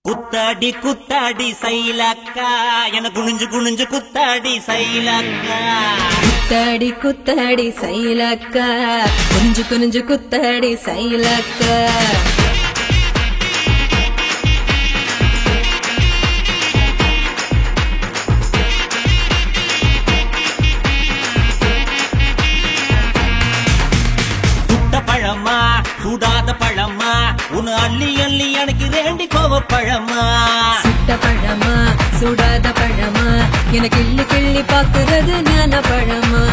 குத்தாடி குத்தாடி சைலக்கா என குனிஞ்சு குனிஞ்சு குத்தாடி சைலக்கா. குத்தாடி குத்தாடி சைலக்கா குனிஞ்சு குனிஞ்சு குத்தாடி சைலக்கா. சுட்ட பழமா சுடாத பழமா உன்னு அள்ளி அள்ளி எனக்கு வேண்டி கோவ பழமா. சுட்ட பழமா சுடாத பழமா எனக்கு கிள்ளி கிள்ளி பாக்குறது ஞான பழமா.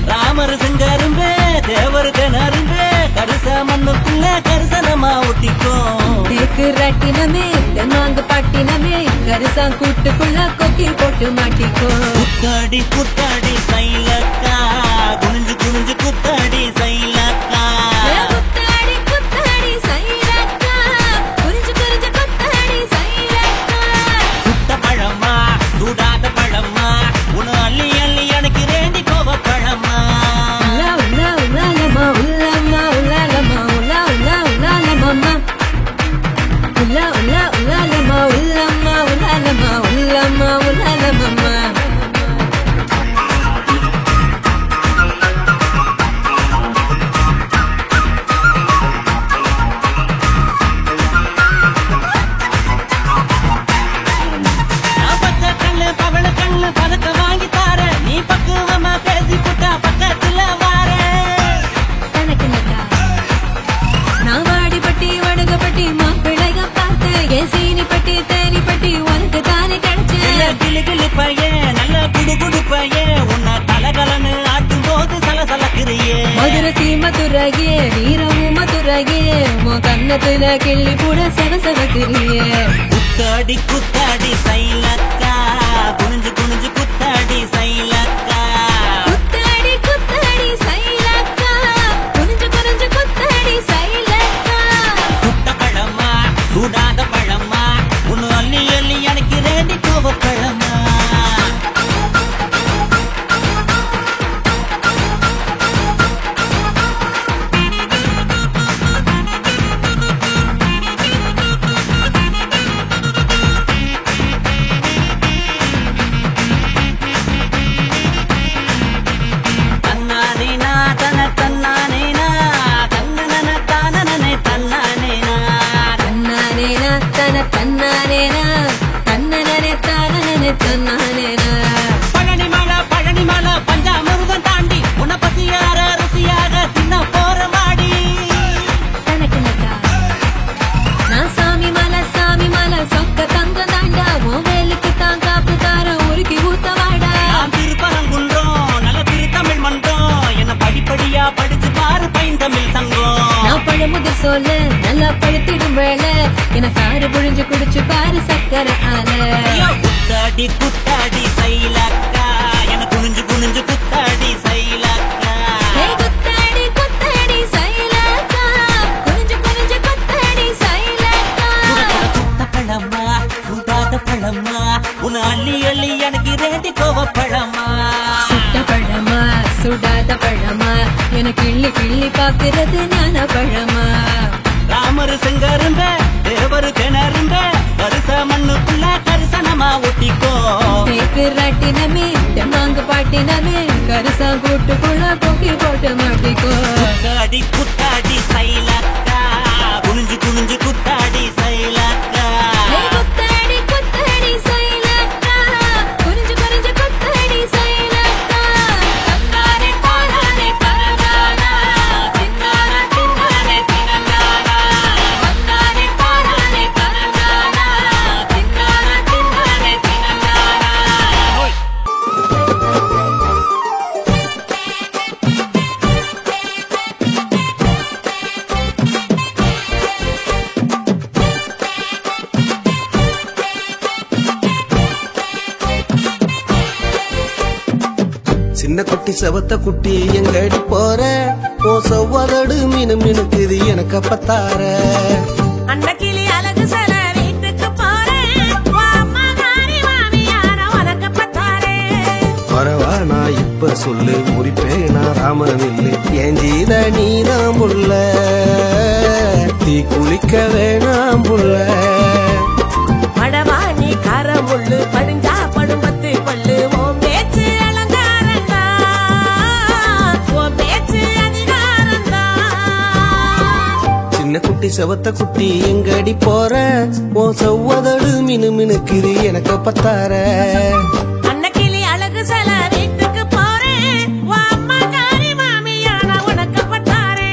ராமர் செங்கரும்பே தேவர் கிணறும்பே கரிசா மண்ணுக்குள்ள கரிசனமா ஒட்டிக்கும். தேக்கு ராட்டினமே தென்னாங்கு பாட்டினமே கரிசா கூட்டுக்குள்ள கொக்கி போட்டு மாட்டிக்கோ. குத்தாடி குத்தாடி சைலக்கா குனிஞ்சு குனிஞ்சு குத்தாடி சைலக்கா. குத்தாடி குத்தாடி சைலக்கா குனிஞ்சு குனிஞ்சு குத்தாடி சைலக்கா. சுட்ட பழமா சுடாத பழமா உன்னு அள்ளி அள்ளி எனக்கு வேண்டி கோவ பழமா. உலா உலா உலாலமா உலாமா உலாலமா உலா உலா உலாலமா உலா உலா உலாலமா உலாமா உலாலமா உலாமா உலாலமா. பவள கண்ணு பதக்க வாங்கி தார நீ பக்குவமா பேசி புட்டா பக்கத்துல வார. தனக்கு நட்டா நான் வாடிப்பட்டி வடுகப்பட்டி மாப்பிள்ளைக பார்த்து என் சீனி பட்டி தேனி பட்டி உனக்கு தானே கிடைச்சேன். கிளி கிளி பையன் நல்ல குடு குடு பையன் உன்னை கலகலன்னு ஆட்டும் போது சலசலக்கிறியே. மதுரை சீமதுரையே வீரமும் மதுரையே உன் கண்ணத்துல கிள்ளி கூட சவசவக்கிறியே. குத்தாடி குத்தாடி சைலக்கா குனிஞ்சு குனிஞ்சு குத்தாடி சைலக்கா. குத்தாடி குத்தாடி சைலக்கா குனிஞ்சு குனிஞ்சு குத்தாடி சைலக்கா. சுட்ட பழமா சுடாத பழமா உன்னு அள்ளி அள்ளி எனக்கு வேண்டி கோவ பழமா. தன்னானேனா தன தன்னானேனா தன்னன தானனனே தன்னானேனா. தன்னானேனா தன தன்னானேனா தன்னனனே தானனனே தன்னானேனா. பழனி மலை பஞ்சாமிருதம் தாண்டி உன்னை பசியார ருசியாக தின்ன போற மாடி. தனக்கு நட்டா நான் சாமி மலை சொக்க தங்க தாண்டா உன் வேலுக்கு தான் காப்பு தார உருக்கி ஊத்த வாடா. நாம் திருப்பரங்குன்றோம் நல்ல திருத்தமிழ் மன்றம் என்ன படிப்படியா படிச்சு பாரு பைந்தமிழ் சங்கம். நான் பழமுதிர் சொல்ல நல்லா பழுத்திடும் வேலை என சாறு புழிஞ்சு குடிச்சு பாரு சக்கரை ஆல. குத்தாடி குத்தாடி சைலக்கா என குனிஞ்சு குனிஞ்சு குத்தாடி சைலக்கா. குத்தாடி குத்தாடி சைலக்கா குனிஞ்சு குனிஞ்சு குத்தாடி சைலக்கா. சுட்ட பழமா சுடாத பழமா உன்னை அள்ளி அள்ளி எனக்கு வேண்டி கோவ பழமா. சுட்ட பழமா சுடாத பழமா எனக்கு கிள்ளி கிள்ளி பாக்குறது ஞான பழமா. ராமர் செங்கரும்ப தேவர் கிணறும்ப கரிச மண்ணுக்குள்ள கரிசனமா ஒட்டிக்கோ. தேக்கு ராட்டினமே தென்னாங்கு பாட்டினமே கரிசா கூட்டுக்குள்ள கொக்கி போட்டு மாட்டிக்கோ. குத்தாடி குத்தாடி சைலக்கா குனிஞ்சு குனிஞ்சு குத்தாடி சைலக்கா. குத்தாடி குத்தாடி சைலக்கா குனிஞ்சு குனிஞ்சு குத்தாடி சைலக்கா. தன்னானே தானானே தனதானா தின்னானா தின்னானே தினந்தானா. தன்னானே தானானே தனதானா தின்னானா தின்னானே தினந்தானா. சின்ன குட்டி செவத்த குட்டி எங்கடி போற ஓ செவ்வாதடு மீனு மினுக்குது எனக்கு அப்பத்தார. அன்னக்கிளி அழகு சில வீட்டுக்கு போறேன் உனக்கு பத்தாரே. வரவா நான் இப்ப சொல்லு முறிப்பேன் நான் ராமனில்லை என் ஜீத நீதான் புள்ள தீ குளிக்க வேணாம் புள்ள. செவத்த குட்டி எங்கடி போற ஓ செவ்வதடு மினு மினுக்குது எனக்கு பத்தார அன்னக்கிளி அழகு சில வீட்டுக்கு போறேன் உன் அம்மா காரி மாமியா நான் உனக்கு பத்தாரேன்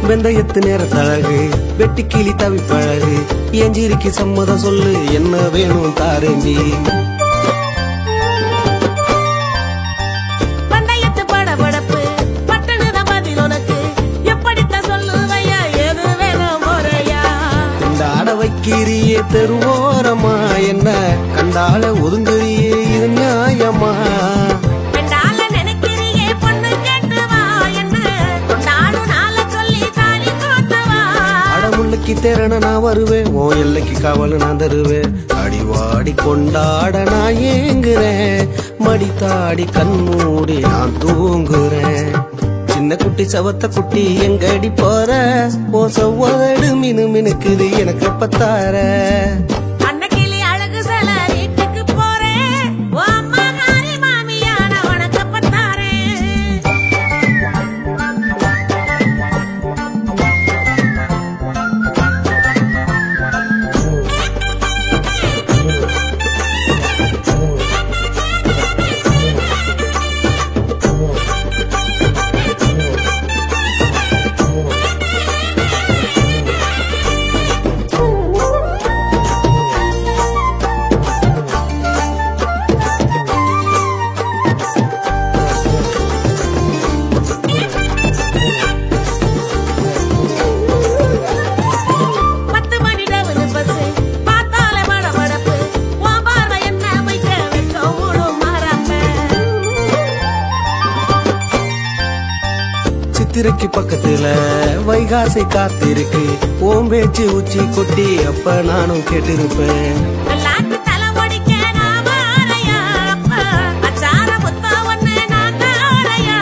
வெந்தயத்து நேரத்தழகு வெட்டி கிளி தவிப்பழகு எஞ்சிரிக்கு சம்மதம் சொல்லு என்ன வேணும் தாரேண்டி பந்தயத்து படபடப்பு பட்டணுத பதில் உனக்கு எப்படித்தான் சொல்லுவையா எது வேணும் முறையா இந்த ஆட வைக்கிறியே தெருவோரமா என்ன கண்டால ஒதுங்குறியே இது நியாயமா பெண்டால நினைக்கிறியே பொண்ணு கேட்டு வா என்ன கொண்டாடும் நாள சொல்லி தாலி கோத்து வா அடமுள்ளைக்கு தேரன நான் வருவேன் ஓ எல்லைக்கு காவல் நான் தருவேன் அடிவாடி கொண்டாட நான் ஏங்குறேன் மடித்தாடி கண்மூடி நான் தூங்குறேன் சின்ன குட்டி செவத்த குட்டி எங்கடி போற ஓ செவ்வதடு மினு மினுக்குது எனக்கு பத்தார அன்னக்கிளி அழகு சில வீட்டுக்கு போறேன் உன் அம்மா காரி மாமியா நான் உனக்கு பத்தாரேன் சித்திரைக்கு பக்கத்துல வைகாசி காத்திருக்கு ஓம் பேச்சு உச்சி கொட்டி அப்ப நானும் கேட்டிருப்பேன் எல்லாத்து தலை ஒடிக்க நான் வாரையா அப்ப அச்சார முத்த ஒண்ணு நான் தாரையா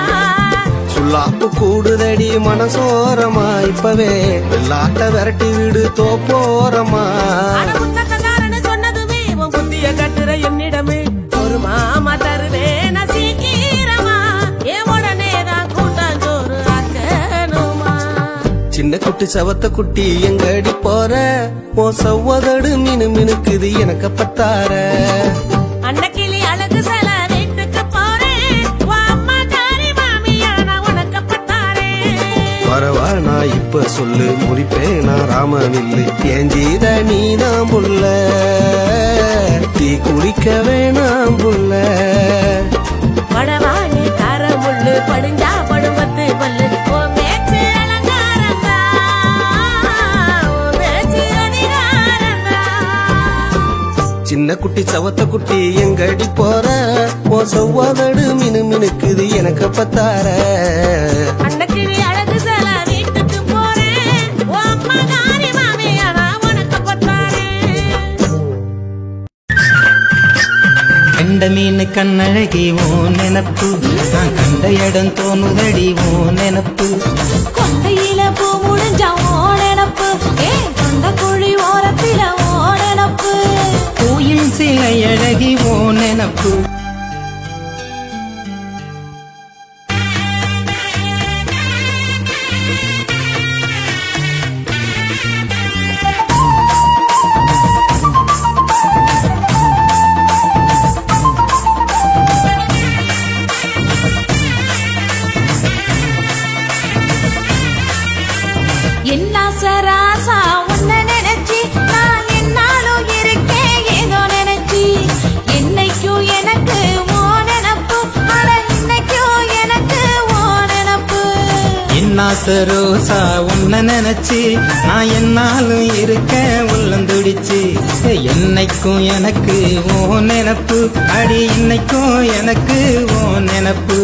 சுல்லாப்பு கூடுதடி மனசோரமா இப்பவே வெள்ளாட்ட விரட்டி விடு தோப்போரமா அட புத்தகக்காரன்னு சொன்னதுமே உன் புத்திய கட்டுற என்னிடமே ஒரு மாமா தருவேன் சீக்கிரமா என் உடனேதான் கூட்டாஞ்சோறு ஆக்கணுமா சின்ன குட்டி செவத்த குட்டி எங்கடி போற ஓ செவ்வதடு மினு மினுக்குது எனக்கு பத்தார அன்னக்கிளி அழகு சில வீட்டுக்கு போறேன் உன் அம்மா காரி மாமியா நான் உனக்கு பத்தாரேன் வரவா நான் இப்ப சொல்லு முடிப்பேன் நான் ராமனில்லை ஏஞ்சீத நீதான் புள்ள தீ குடிக்க வேணாம் புள்ள படவாணி கார முள்ளு படிஞ்சா படும்பத்து பல்லு உன் பேச்சு அலங்காரந்தா உன் பேச்சு அதிகாரந்தா சின்ன குட்டி செவத்த குட்டி எங்கடி போற ஓ செவ்வதடு மினு மினுக்குது எனக்கு பத்தார அன்னக்கிளி அழகு சில வீட்டுக்கு போறேன் உன் அம்மா காரி மாமியா நான் உனக்கு பத்தாரேன் கண்ட மீன் கண்ணழகி ஓ நெனப்பு நான் கண்ட இடம் தோணுதடி ஓ நெனப்பு கொண்டையில பூ முடிஞ்சா ஓடனப்பு ஏ கொண்ட குழி ஓரத்தில ஓடனப்பு கோயில் சிலை அழகி ஓ நெனப்பு என்ன சராசா உன்னை நினைச்சி நான் என்னாலும் இருக்கேன் ஏதோ நினைச்சி என்னைக்கும் எனக்கு ஓ நினப்பு அட இன்னைக்கும் எனக்கு ஓ நினப்பு என்னாசரோசா உன்னை நினைச்சு நான் என்னாலும் இருக்க உள்ளந்துடிச்சு என்னைக்கும் எனக்கு ஓ நெனப்பு அடி இன்னைக்கும் எனக்கு ஓ நெனப்பு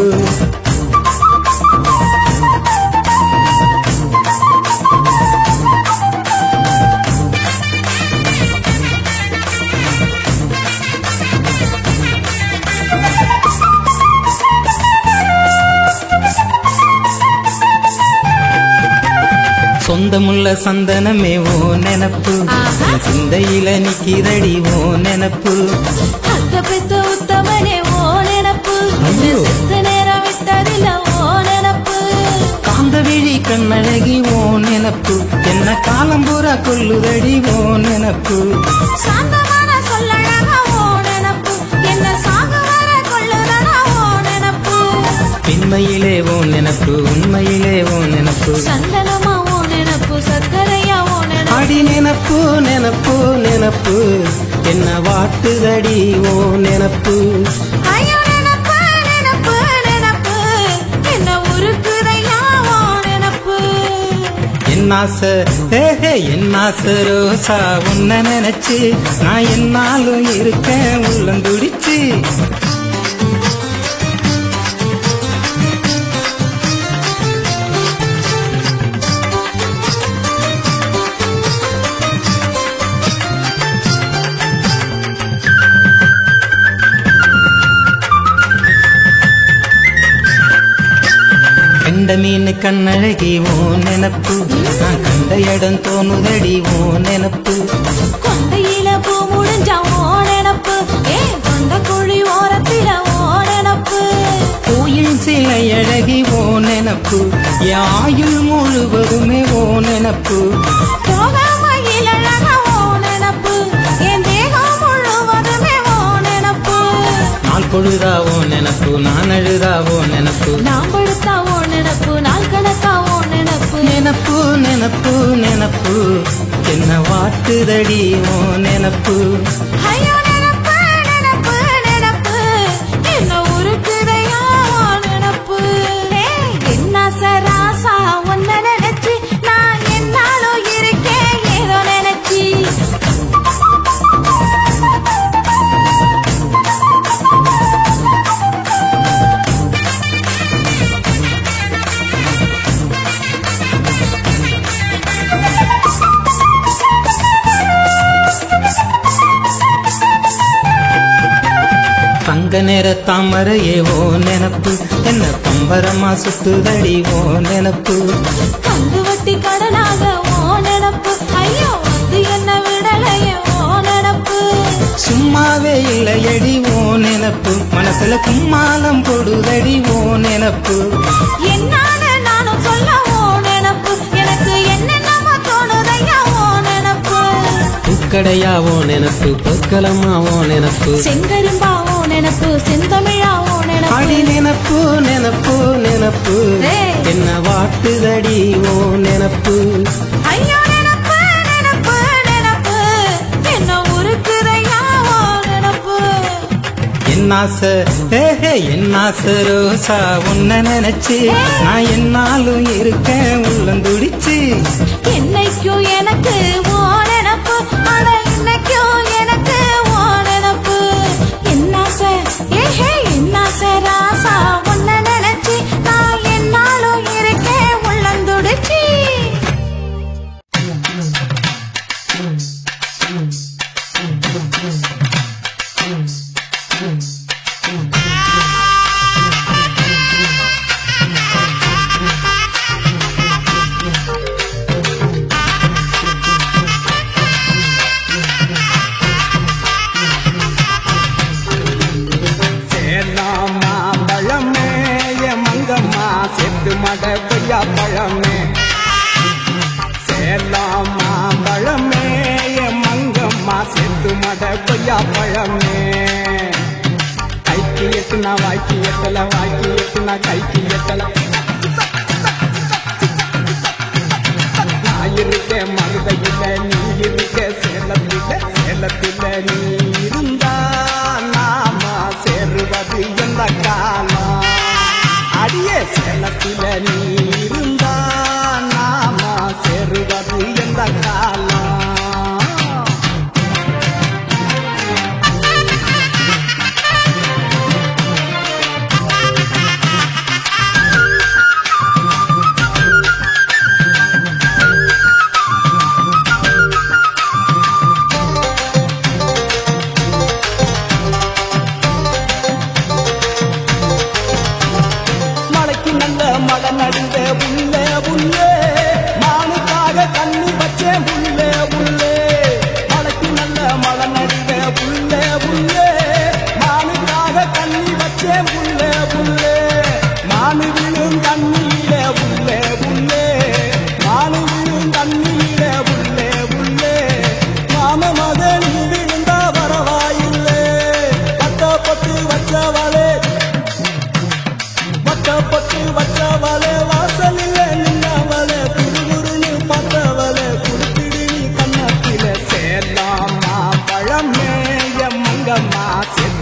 சொந்தமுள்ள சந்தனமே ஓ நெனப்பு சிந்தையில நிக்கிறடி ஓ நெனப்பு அத்த பெத்த உத்தமனே ஓ நெனப்பு செத்த நேரம் விட்டதில்ல ஓ நெனப்பு காந்த விழி கண்ணழகி ஓ நெனப்பு என்ன காலம் பூரா கொல்லுதடி ஓ நெனப்பு சாந்தமான சொல்லழகா ஓ நெனப்பு என்ன சாக வர கொள்ளுதடா ஓ நெனப்பு பின்மையிலே ஓ நெனப்பு உண்மையிலே ஓ நெனப்பு சந்தனமா ஓ நெனப்பு சக்கரையா ஓ நெனப்பு அடி நெனப்பு நெனப்பு நெனப்பு என்ன வாட்டுதடி ஓ நெனப்பு ஐயோ நெனப்பு நெனப்பு நெனப்பு என்ன உருக்குதையா ஓ நெனப்பு என்னாசை என்னாசை ரோசா உன்ன நினைச்சு நான் என்னாலும் இருக்கேன் உள்ளந்துடிச்சு கண்ட மீன் கண்ணழகி ஓ நெனப்பு நான் கண்ட இடம் தோணுதடி ஓ நெனப்பு கொண்டையில பூ முடிஞ்சா ஓ நெனப்பு கொண்ட குழி ஓரத்தில ஓ நெனப்பு கோயில் சிலை அழகி ஓ நெனப்பு யாயுள் முழுவதுமே ஓ நெனப்பு போகாமையில் அழகா ஓ நெனப்பு என் தேகம் முழுவதுமே ஓ நெனப்பு நாள் பொழுதா ஓ நெனப்பு நான் அழுதா ஓ நெனப்பு நாம் படுத்தா ஓ நெனப்பு நாள் கணக்கா ஓ நெனப்பு நெனப்பு நெனப்பு நெனப்பு என்ன வாட்டுதடி ஓ நெனப்பு ஐயோ நெனப்பு நெனப்பு நெனப்பு என்ன உருக்குதையா ஓ நெனப்பு என்ன சராசா உன்ன நினைச்சு நான் என்னாலும் இருக்கேன் ஏதோ நினைச்சு தங்க நேர தாமரையே ஓ நெனப்பு என்ன பம்பரமா சுத்துதடி ஓ நெனப்பு கந்து வட்டி கடனாக ஓ நெனப்பு ஐயோ வந்து என்ன விடலையே ஓ நெனப்பு சும்மாவே இல்லையடி ஓ நெனப்பு மனசுல கும்மாலம் போடுதடி ஓ நெனப்பு என்னால நானும் சொல்ல ஓ நெனப்பு எனக்கு என்னென்னமோ தோணுதையா ஓ நெனப்பு பூக்கடையா ஓ நெனப்பு பொற்களமா ஓ நெனப்பு செங்கரும்பா ஓ நெனப்பு செந்தமிழா ஓ அடி நெனப்பு நெனப்பு நெனப்பு நெனப்பு ஏய். என்ன வாட்டுதடி ஓ நெனப்பு ஐயோ நெனப்பு நெனப்பு நெனப்பு என்ன உருக்குதையா ஓ நெனப்பு என்னாசை என்னாசை ரோசா உன்ன நினைச்சு நான் என்னாலும் இருக்கேன் உள்ளந்துடிச்சு என்னைக்கும் எனக்கு ஓ நெனப்பு அட இன்னைக்கும் எனக்கு ஓ நெனப்பு என்னாசை என்னாசை ராசா உன்ன நினைச்சு நான் என்னாலும் இருக்கேன் உள்ளந்துடிச்சு பழமே மங்கம்மா செத்து மட கொய்யா பழமே சேலாம் மாம்பழமே மங்கம்மா செத்து மட கொய்யா பழமே கைக்கு எட்டுனா வாய்க்கு எட்டல வாய்க்கு எட்டுனா கைக்கு எட்டல நான் இருக்க மருதையில நீ இருக்க சேலத்தில நீ இருந்தா நாம சேருவது எந்த காலம் அடியே சேலத்தில நீ இருந்தா நாம சேருவது எந்த காலம்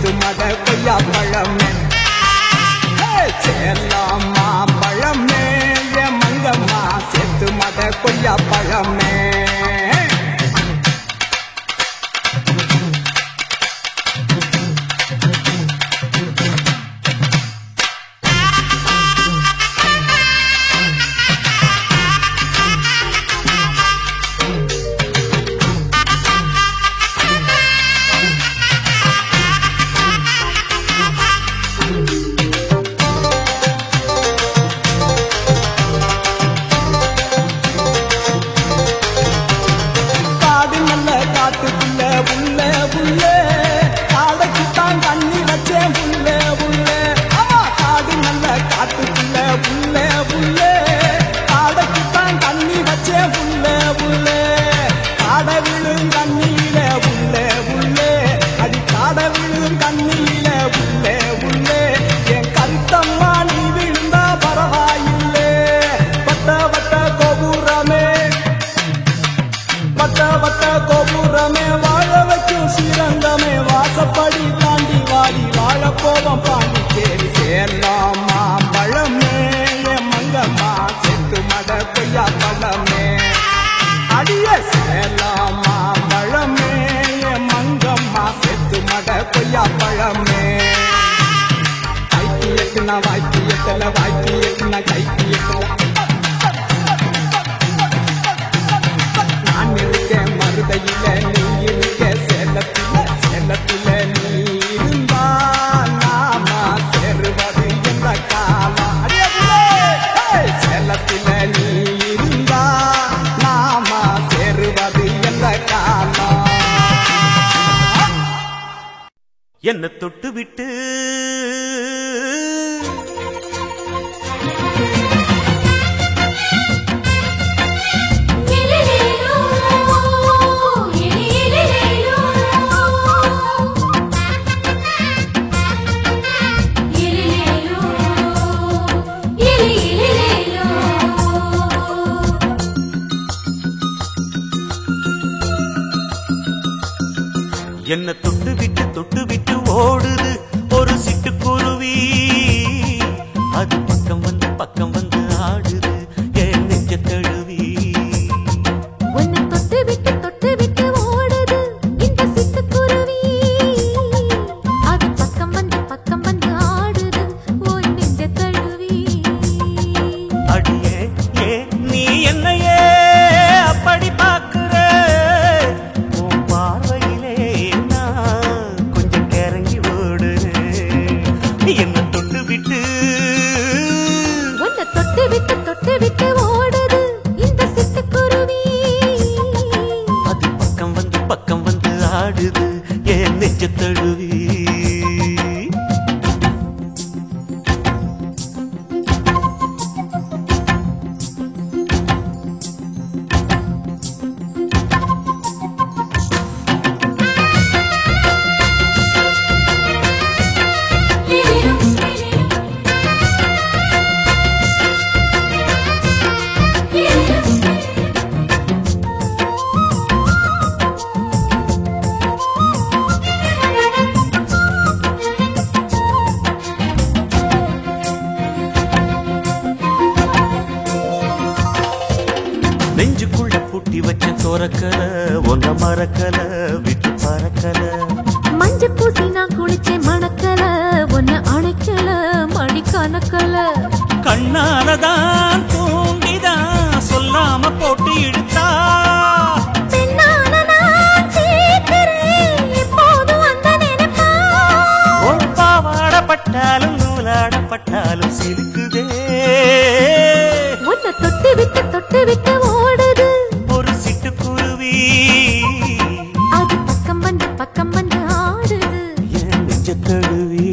செத்து மட கொய்யா பழமே சேலாமா பழமே என் மங்கம்மா செத்து மட கொய்யா பழமே காட்டுக்குள்ள உள்ள உள்ள காடைக்குத்தான் தண்ணி வச்சேன் உள்ள உள்ள காடு நல்ல காட்டுக்குள்ள உள்ள உள்ள காடைக்குத்தான் தண்ணி வச்சேன் உள்ள உள்ள காடை விழும் தண்ணியில உள்ள உள்ள அடி காடை விழும் தண்ணியில உள்ள உள்ள என் கருத்தம்மா நீ விழுந்தா பரவாயில்லை வட்ட வட்ட கோபுரமே வட்ட வட்ட கோபுரமே வாழ வைக்கும் சிறந்தமே வாசப்படி தாண்டி வாடி வாழ போவோம் பாண்டிச்சேரி சேரலாமா பழமே என் மங்கம்மா செத்து மட கொய்யா பழமே அடிய சேரலாமா பழமே என் மங்கம்மா செத்து மட கொய்யா பழமே கைக்கு எட்டுனா வாய்க்கு எட்டல வாய்க்கு எட்டுனா கைக்கு எட்டல நான் இருக்கேன் மருதையில நீ இருக்க சேலத்தில சேலத்தில நீ இருந்தா நாம சேருவது என்ற காலம் சேலத்தில நீ இருந்தா நாம சேருவது என்ற காலம் என்ன தொட்டு விட்டு என்ன தொட்டு விட்டு ஓடுது ஒரு சிட்டுக்குருவி அது பக்கம் வந்து ஆடுது என் நெஞ்ச தழுவி உன்னை தொட்டு விட்டு ஓடுது இந்த சிட்டுக்குருவி அது பக்கம் வந்து ஆடுது உன் நெஞ்ச தழுவி அடியே ஏ நீ என்னையே அப்படி பார்க்கிற உன் பார்வையிலே நான் கொஞ்சம் கிறங்கி ஓடு என்ன தொட்டு விட்டு உன்னை தொட்டு விட்டு ஓடுது இந்த சிட்டுக்குருவி அது பக்கம் வந்து ஆடுது என் நெஞ்ச தழுவி நெஞ்சுக்குள்ள பூட்டி வச்ச தோரக்கல ஒன்ன மறக்கல விட்டு பறக்கல மஞ்சள் பூசி நான் குளிச்சேன் மணக்கல ஒன்ன அணைக்கல மணி கணக்கல கண்ணாலதான் தூங்கிதான் சொல்லாம போட்டு இழுத்தா பாவாடப்பட்டாலும் நூலாடப்பட்டாலும் சிலுக்குதே உன்னை தொட்டு விட்டு ஓடுது ஒரு சிட்டுக்குருவி அது பக்கம் வந்து ஆடுது என் நெஞ்ச தழுவி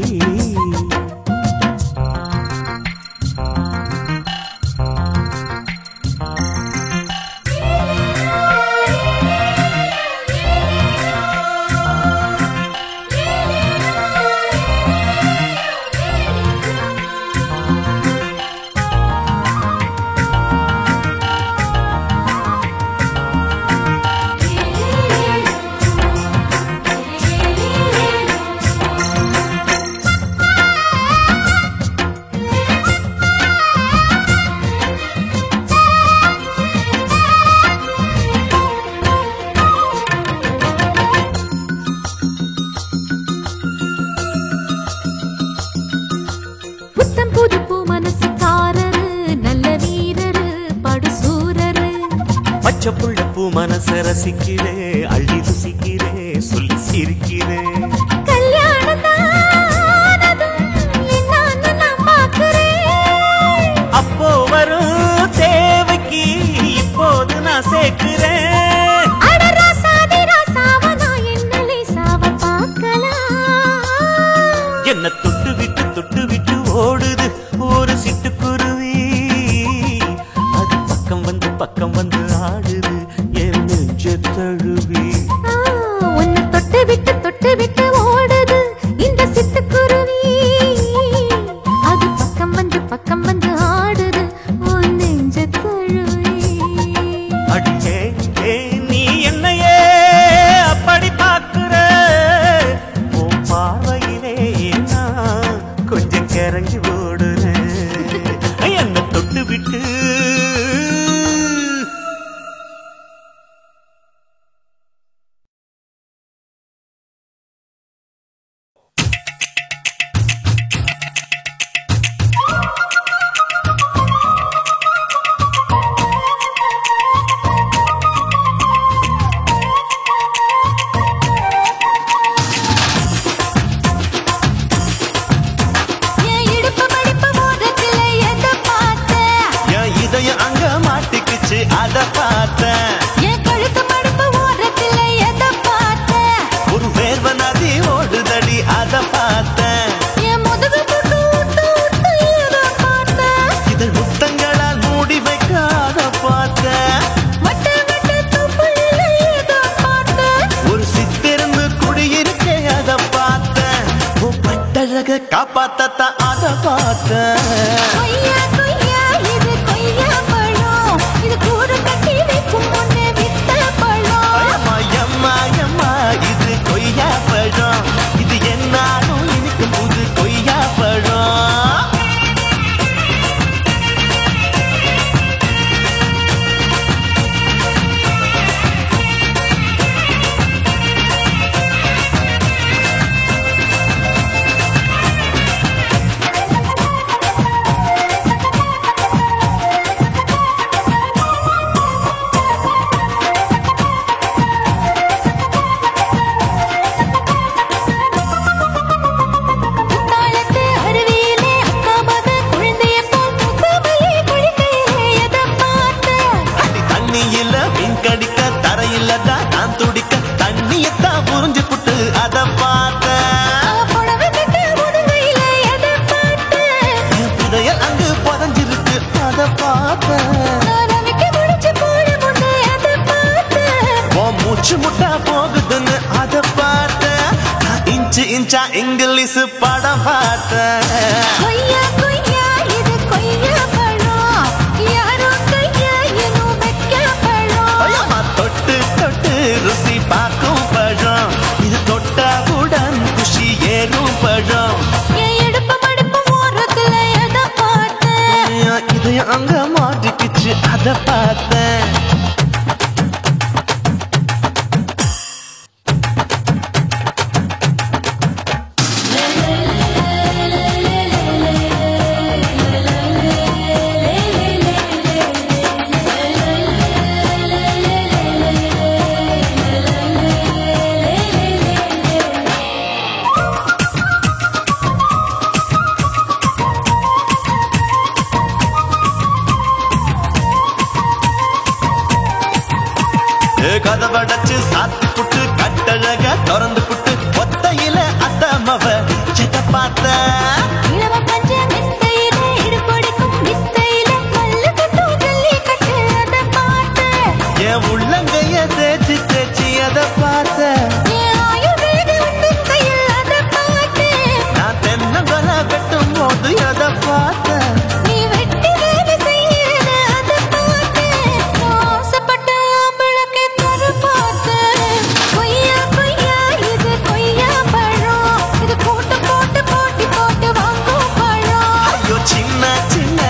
பச்சை புள்ள பூ மனச ரசிக்கிறே அள்ளி ருசிக்கிறே சொல்லி சிரிக்கிறே அப்போ வரும் தேவைக்கு இப்போது நான் சேர்க்கிறேன் என்ன தொட்டு விட்டு ஓடுது ஒரு சிட்டுக்குருவி அது பக்கம் வந்து ஆடுது என் நெஞ்ச தழுவி உன்னை தொட்டு விட்டு ஓடுது இந்த சிட்டுக்குருவி அது பக்கம் வந்து ஆடுது உன் நெஞ்ச தழுவி அடியே நீ என்னையே அப்படி பார்க்கிற உன் பார்வையிலே நான் கொஞ்சம் கிறங்கி ஓடுறேன் என்ன தொட்டு விட்டு அத பார்த்தேன் என் கழுத்து மடுப்பு ஓரத்துல எதை பார்த்தேன் ஒரு வேர்வ நதி ஓடுதடி அத பார்த்தேன் என் முதுகு போட்டு விட்டு எதை பார்த்தேன் இதழ் முத்தங்களால் மூடி வைக்க அத பார்த்தேன் வட்ட தொப்புளில எதை பார்த்தேன் ஒரு சித்திருந்து குடியிருக்க அத பார்த்தேன் உன் பட்டழக காப்பாத்தத்தான் அத பார்த்தேன் கொய்யா இது கொய்யா பழம் இது கூறு கட்டி வைக்கும் முன்னே வித்த பழம் எம்மா இது கொய்யா பழம் இது என்னாலும் எனக்கு புது கொய்யா பழம் இன்ச்சா இங்கிலீஷ் படம் பார்த்தேன் கொய்யா இது கொய்யா பழம் யாரும் கையா இன்னும் வைக்க பழம் தொட்டு ருசி பார்க்கும் பழம் இது தொட்டாவுடன் குஷி ஏறும் பழம் என் இடுப்பு மடுப்பு ஓரத்துல எதை பார்த்தேன் இது அங்க மாட்டிக்கிச்சு அத பார்த்தேன் கதவடைச்சு சாத்தி புட்டு கட்டழக திறந்து புட்டு ஒத்தையில அத்தமவ செட்ட பார்த்த இளவ பஞ்ச மெத்தையில இடுப்படிக்கும் வித்தையில மல்லு கட்டும் ஜல்லி கட்டு அதை பார்த்தேன் என் உள்ளங்கைய தேய்ச்சி அதை பார்த்த என் ஆயுர்வேத உண்பின் கையில் அதை பார்த்தேன் நான் தென்னங்கொலை வெட்டும் போது அதை பார்த்த நீ வெட்டி வேலை செய்யறது அதை பார்த்தேன் ஆசைப்பட்ட ஆம்பளுக்கு தர பார்த்தேன் கொய்யா இது கொய்யா பழம் இது போட்டு போட்டி வாங்கும் பழம் ஐயோ சின்ன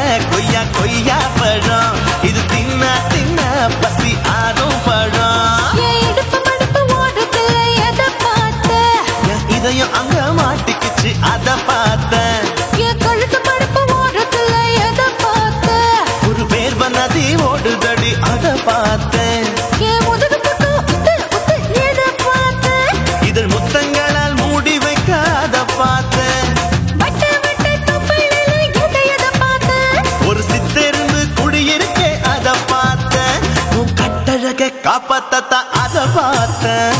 கொய்யா பழம் இது தின்ன பசி ஆடும் பழம் என் இடுப்பு மடுப்பு ஓடுறதுல எதை பார்த்தேன் என் இதயம் அங்க மாட்டிக்கிச்சு அத பார்த்தேன் என் கழுத்து மடுப்பு ஓடுறதுல எதை பார்த்தேன் ஒரு வேர்வ நதி ஓடுதடி அத பார்த்தேன் அப்பத்தத்த அத பார்த்தேன்.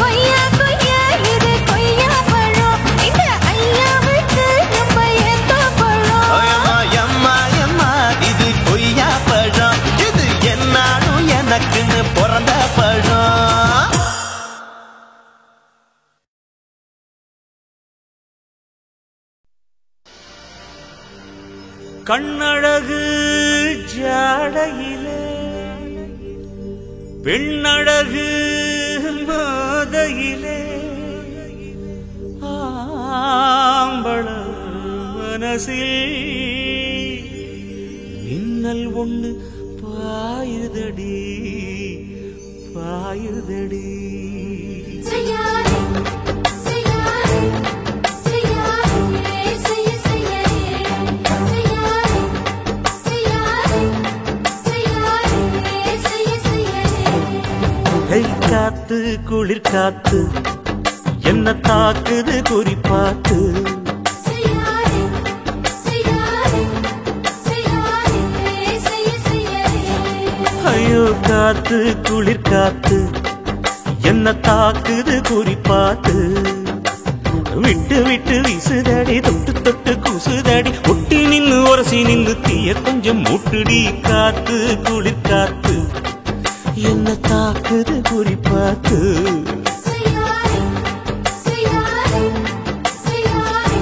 கொய்யா கொய்யா இது கொய்யா பழம் இந்த ஐயாவுக்கு ரொம்ப ஏத்த பழம். அம்மா எம்மா எம்மா இது கொய்யா பழம், இது என்னாலும் எனக்குன்னு பிறந்த பழம். கண்ணழகு ஜாடையிலே பெண்ணழகு மாதையிலே ஆம்பள மனசில் மின்னல் ஒண்ணு பாயுதடி பாயுதடி. செய்யாதே செய்யாதே செய்யாதே செய்ய செய்யாதே செய்யாதே செய்யாதே செய்ய செய்யாதே. காத்து குளிர் காத்து என்ன தாக்குது குறிப்பாத்து. செய்யாதே செய்யாதே செய்யாதே செய்ய செய்யாதே. ஐயோ காத்து குளிர் காத்து என்ன தாக்குது குறிப்பாத்து. விட்டு விட்டு வீசுதடி தொட்டு தொட்டு கூசுதடி ஒட்டி நின்னு உரசி நின்னு தீய கொஞ்சம் மூட்டுடி. காத்து குளிர் காத்து என்ன தாக்குது குறிப்பாத்து. செய்யாதே செய்யாதே செய்யாதே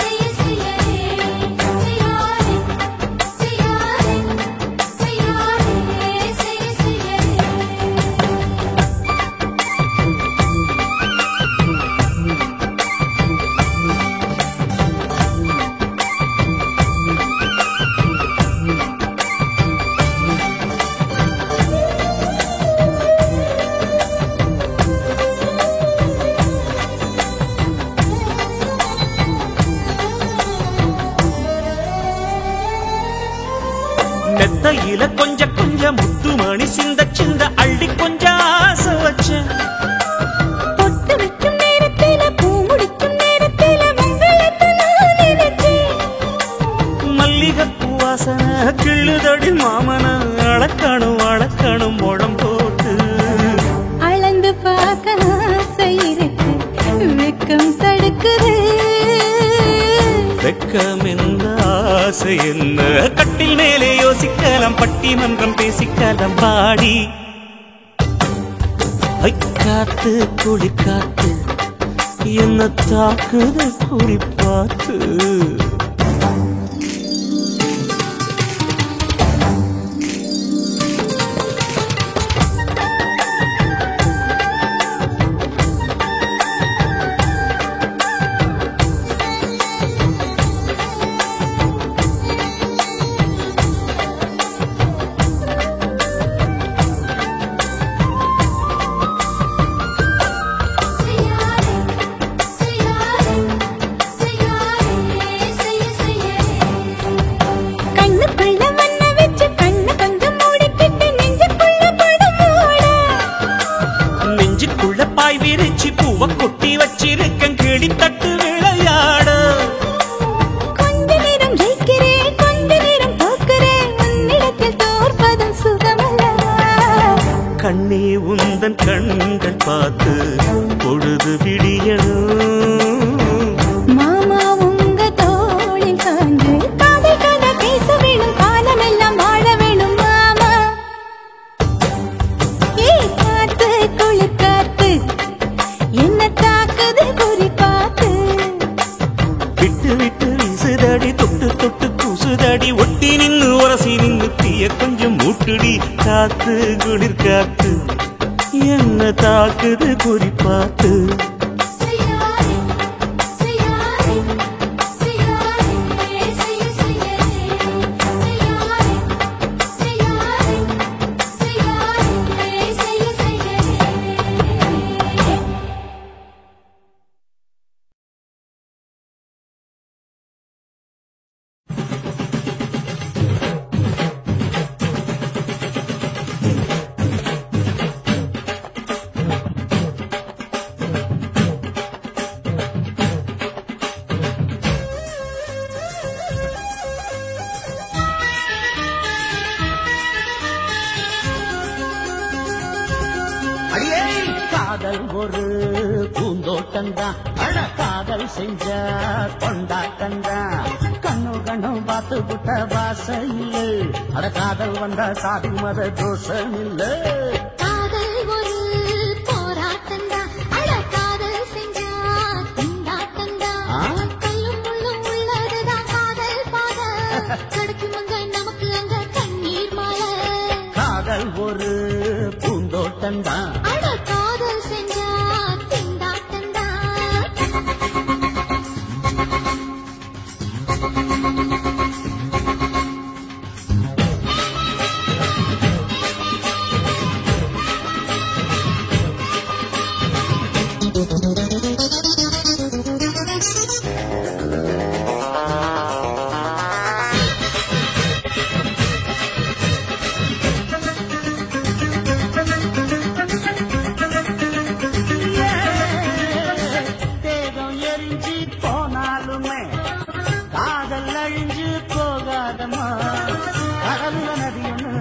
செய்ய செய்யாதே செய்யாதே செய்யாதே செய்யாதே செய்ய செய்யாதே. மெத்தையில கொஞ்ச கொஞ்ச முத்துமணி சிந்த சிந்த அள்ளி கொஞ்சம் ஆசை வச்சேன். பொட்டு வைக்கும் நேரத்தில பூ முடிக்கும் நேரத்தில மங்களத்தை நான் நினைச்சேன். மல்லிகைப்பூ வாசனை கிள்ளுதடி மாமன அளக்கணும் அளக்கணும் முழம் போட்டு. அளந்து பார்க்க ஆசை இருக்கு வெக்கம் தடுக்குது. வெக்கம் என்ன ஆசை என்ன கட்டில் மேலே யோசிக்கலாம் பட்டிமன்றம் பேசிக்கலாம் பாடி. காத்து குளிர் காத்து என்ன தாக்குது குறிப்பாத்து. செய்யாதே செய்யாதே செய்யாதே செய்ய செய்யாதே. கண்ணுக்குள்ள மண்ண வச்சு கண்ணு கொஞ்சம் மூடிக்கிட்டு நெஞ்சுக்குள்ள படம் மூட. நெஞ்சுக்குள்ள பாய் விரிச்சு பூவ கொட்டி வச்சிருக்கேன் கிளி தட்டு விளையாட. கொஞ்ச நேரம் ஜெயிக்கிறேன் கொஞ்ச நேரம் தோக்கிறேன் உன்னிடத்தில் தோற்பதும் சுகமல்லவா. கண்ணே உந்தன் கண்கள் பார்த்து பொழுது விடியணும். மாமா உங்க தோளில் சாஞ்சு காதல் கதை பேச வேணும் காலமெல்லாம் வாழ வேணும் மாமா. காத்து குளிர் காத்து என்ன தாக்குது குறிப்பாத்து. விட்டு விட்டு வீசுதடி தொட்டு தொட்டு கூசுதடி ஒட்டி நின்னு உரசி நின்னு தீய கொஞ்சம் மூட்டுடி. காத்து குளிர் காத்து என்ன தாக்குது குறிப்பாத்து. செய்யாதே செய்யாதே செய்யாதே செய்ய செய்யாதே செய்யாதே செய்யாதே செய்யாதே செய்ய செய்யாதே. பூந்தோட்டந்தா அட காதல் செஞ்ச கொண்டாட்டந்தா கண்ணு கண்ணு பார்த்து புட்ட வாசம் இல்ல அட காதல் வந்தா சாதி மத தோஷம் இல்ல காதல் ஒரு போராட்டந்தா அட காதல் செஞ்சா கொண்டாட்டந்தா கல்லும் முள்ளும் உள்ளதுதான் காதல் பாத கிடைக்கும் அங்க நமக்கு அங்க கண்ணீர் மாலை காதல் ஒரு பூந்தோட்டந்தா அட காதல் செஞ்சா திண்டாட்டந்தா தேகம் எரிஞ்சு போனாலுமே காதல் அழிஞ்சு போகாதமா கடலுல நதியொன்னு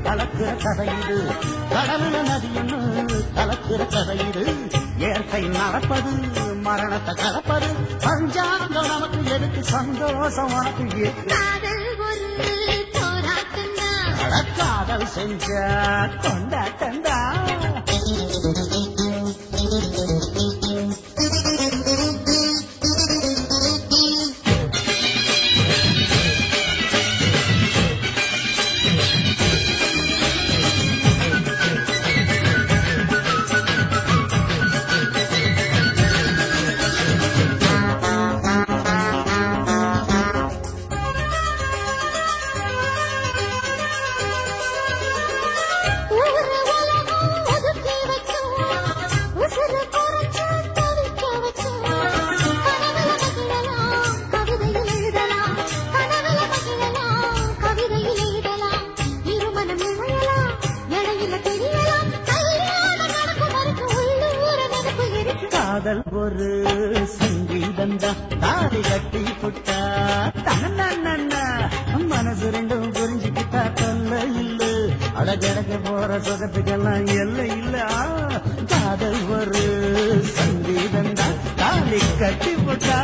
கலக்குற கதையிடு கடலுல நதியொன்னு கலக்குற கதையிடு இயற்கை நடப்பது மரணத்தை கலப்பது பஞ்சாங்கம் நமக்கு எதுக்கு சந்தோஷம் உனக்கு ஏற்று காதல் ஒரு போராட்டந்தா காதல் செஞ்ச கொண்டாட்டந்தா காதல் ஒரு சங்கீதந்தா தாலி கட்டி புட்டா தன்னா மனசு ரெண்டும் புரிஞ்சுக்கிட்டா தொல்ல இல்ல அடகடக்க போற சுகத்துக்கெல்லாம் எல்லை இல்ல காதல் ஒரு சங்கீதந்தா தாலி கட்டி புட்டா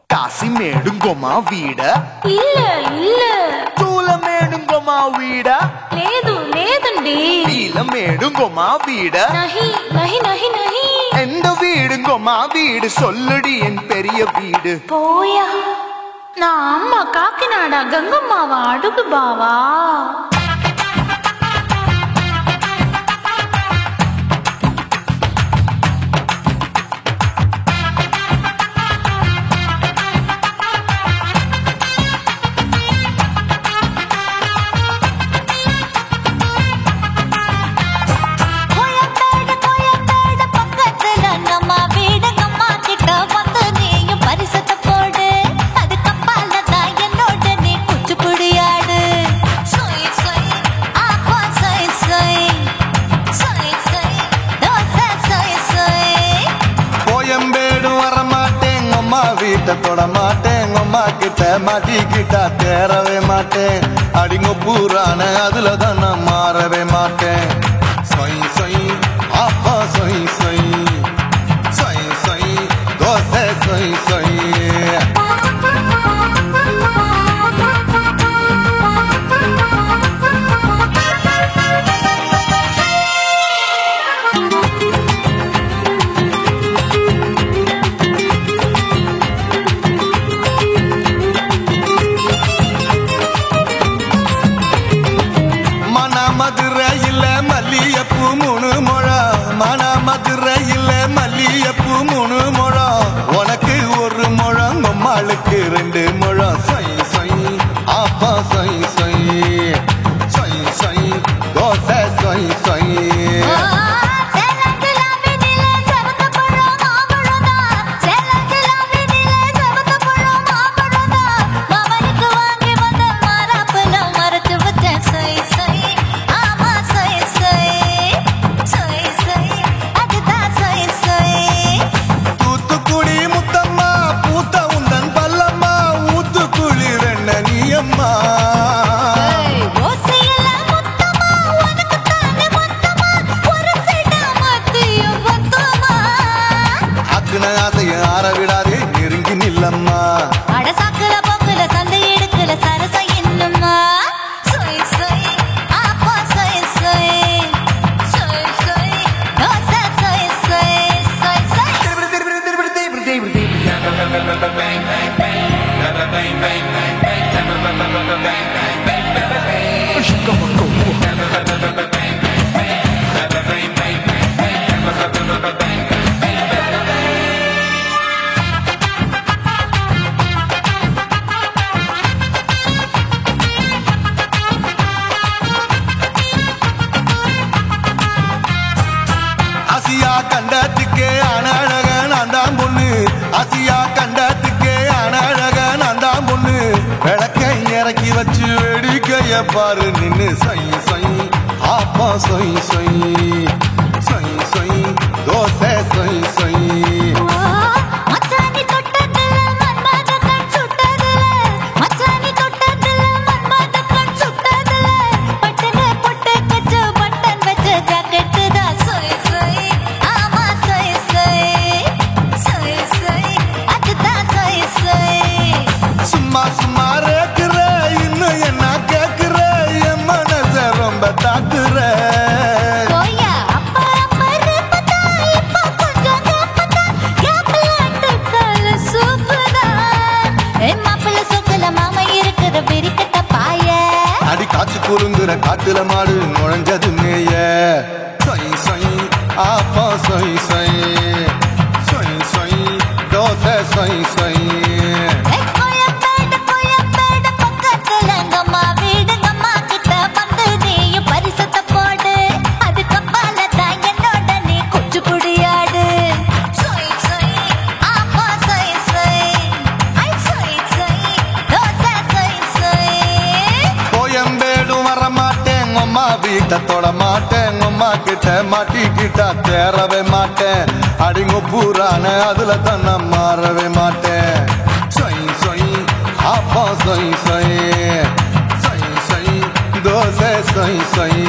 కాశీమేడుంగోమా వీడ இல்ல இல்ல చూలమేడుంగోమా వీడ లేదు లేదండి నీలమేడుంగోమా వీడ நஹி நஹி நஹி நஹி எந்த வீடுங்கோமா வீடு சொல்லுடி என் பெரிய வீடு போயா நான் அம்மா காக்கிநாடா கங்கம்மாவா அடுகு பாவா தொட மாட்டேன் அம்மா கிட்ட மாட்டிக்கிட்டா தேரவே மாட்டேன் அடிங்க பூரான அதுலதான் நான் மாறவே மாட்டேன் சொய் சொய் அப்பா சொய் சொய் சொய் சொய் தோசை சொய் சொய் மதுரையில் ஆசைய ஆற விடாதே நெருங்கி நில்லம்மா அட சாக்குல போக்குல சந்தை எடுக்கல சரச என்னம்மா சொய் சொய் ஆப்பா சொய் சொய் சொய் சொய் தோசை சொய் சொய் சொய் சொய் ஆசியா கண்டத்துக்கே அனழக நான் தான் பொண்ணு ஆசியா கண்டத்துக்கே அனழக நான் தான் பொண்ணு விளக்கை இறக்கி வச்சு வேடிக்கைய பாரு நின்னு சொய் சொய் ஆப்பா சொய் சொய் சொய் சொய் தோசை சொய் சொய் மச்சானி தொட்டதுல மன்மத கண் சுட்டதுல மச்சானி தொட்டதுல மன்மத கண் சுட்டதுல பட்டன பொட்டு கச்சு பட்டன் வச்ச ஜாக்கெட் தான் சொய் சொய் ஆமா சொய் சொய் சொய் சொய் அதுதான் சொய் சொய் சும்மா சும்மா ரேக்குற இன்னும் என்ன கேக்குற என் மனச ரொம்ப தாக்குற கோயா அப்பா அப்பா ரப்பதா இப்ப கொஞ்சம் கேப்பதா கேப்பலாட்டு கால சூப்பரா ஏ மாப்பிள்ள சொக்கல மாமா இருக்கிற விரிக்கட்ட பாய அடி காய்ச்சி குறுங்குற காட்டுல மாடு நுழைஞ்சது மேய சொய் சொய் ஆப்பா சொய் சொய் சொய் சொய் தோசை சொய் சொய் கோயம்பேடு பக்கத்துல எங்கம்மா வீடுங்கம்மா கிட்ட வந்து நீயும் பரிசத்தை போடு அதுக்கு பால தான் என்னோட நீ குச்சி புடியாடு சொய் சொய் ஆப்பா சொய் சொய் ஐ சொய் சொய் தோசை சொய் சொய் கோயம்பேடும் வர மாட்டேன் அம்மா வீட்டை தொட மாட்டேன் அம்மா கிட்ட மாட்டிக்கிட்டா தேரவே மாட்டேன் அடிங்க பூரான அதுல தான் நான் மாறவே மாட்டேன் சொய் சொய் ஆப்பா சொய் சொய் சொய் சொய் தோசை சொய் சொய்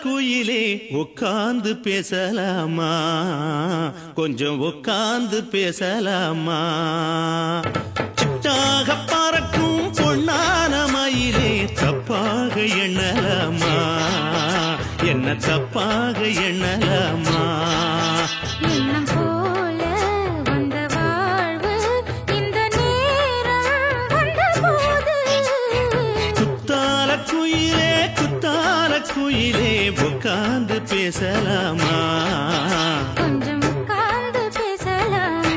குயிலே உட்கார்ந்து பேசலாமா கொஞ்சம் உட்கார்ந்து பேசலாமா சிட்டாக பறக்கும் பொன்னான மயிலே தப்பாக எண்ணலாமா என்ன தப்பாக எண்ணலாமா எண்ணம் போல வந்த வாழ்வு இந்த நேரம் வந்தபோது குத்தால குயிலே உட்கார்ந்து பேசலாமா கொஞ்சம் உட்கார்ந்து பேசலாமா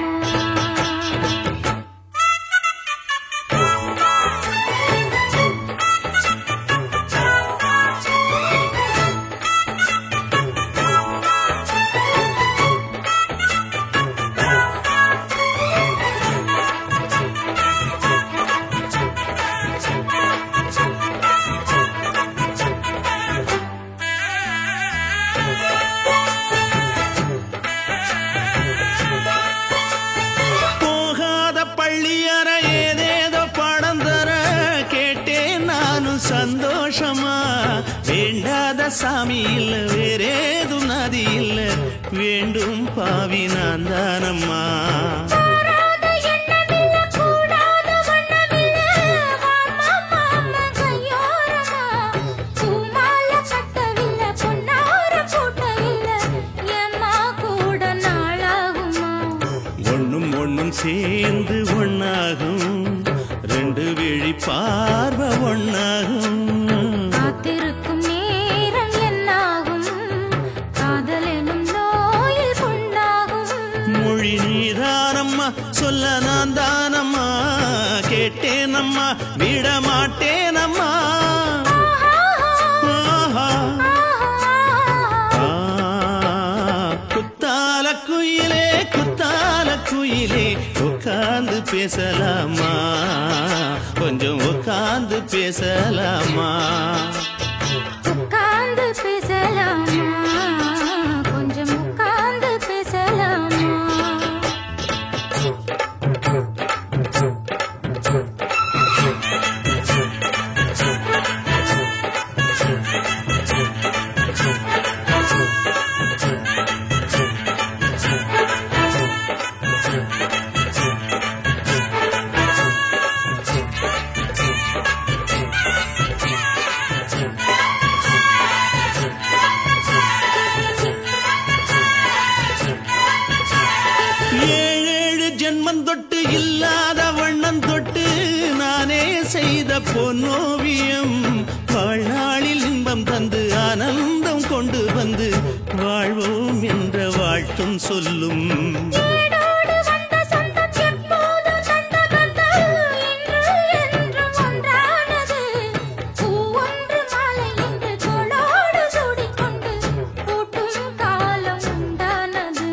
சந்தோஷமா வேண்டாத சாமி இல்ல வேறேது நதி இல்ல வேண்டும் பாவி நான் தானம்மா ஒண்ணும் ஒண்ணும் சேர்ந்து ஒண்ணாகும் ரெண்டு விழி பார்வை ஒண்ணாகும் காத்திருக்கும் நேரம் என்னாகும் காதல் எனும் நோயில் புண்ணாகும் மொழி நீதானம்மா சொல்ல நான் தானம்மா கேட்டேனம்மா விட மாட்டேனம்மா குத்தால குயிலே குத்தால குயிலே உட்கார்ந்து பேசலாமா கொஞ்சம் உட்கார்ந்து பேசலாமா உட்கார்ந்து பேசலாமா கொஞ்சம் உட்கார்ந்து பேசலாமா ஏழேழு ஜென்மம் தொட்டு இல்லாத வண்ணம் தொட்டு நானே செய்த பொன்னோவியம் வாழ்நாளில் இன்பம் தந்து ஆனந்தம் கொண்டு வந்து வாழ்வோம் என்ற வாழ்த்தும் சொல்லும் ஏடோடு வந்த சொந்தம் எப்போதும் தந்த பந்தல் இன்று என்றும் ஒன்றானது பூ ஒன்று மாலை என்று தோளோடு சூடிக்கொண்டு பூட்டும் காலம் உண்டானது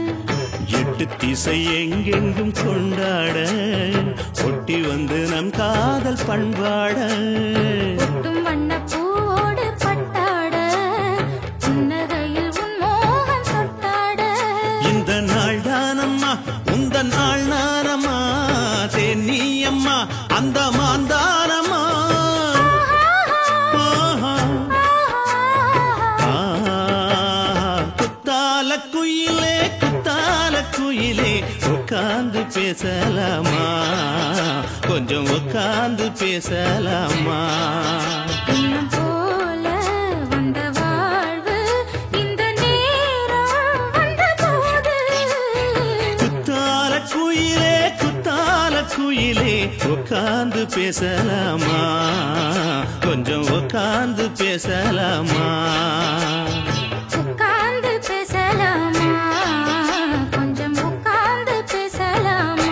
எட்டு திசை எங்கெங்கும் கொண்டாட ஒட்டி வந்து நம் காதல் பண்பாட பொட்டும் வண்ண பூவோடு பட்டாட புன்னகையில் உன் மோகம் தொட்டாட இந்த நாள் தானம்மா உந்த நாள் நானம்மா தென்னியம்மா அந்த மாந்தானம்மா குத்தால குயிலே குத்தால குயிலே உட்கார்ந்து பேசலாமா கொஞ்சம் உட்கார்ந்து பேசலாமா இன்னும் போல வந்த வாழ்வு இந்த நேரம் வந்த போது குத்தால குயிலே குத்தால குயிலே உட்கார்ந்து பேசலாமா கொஞ்சம் உட்கார்ந்து பேசலாமா உட்கார்ந்து பேசலாமா கொஞ்சம் உட்கார்ந்து பேசலாமா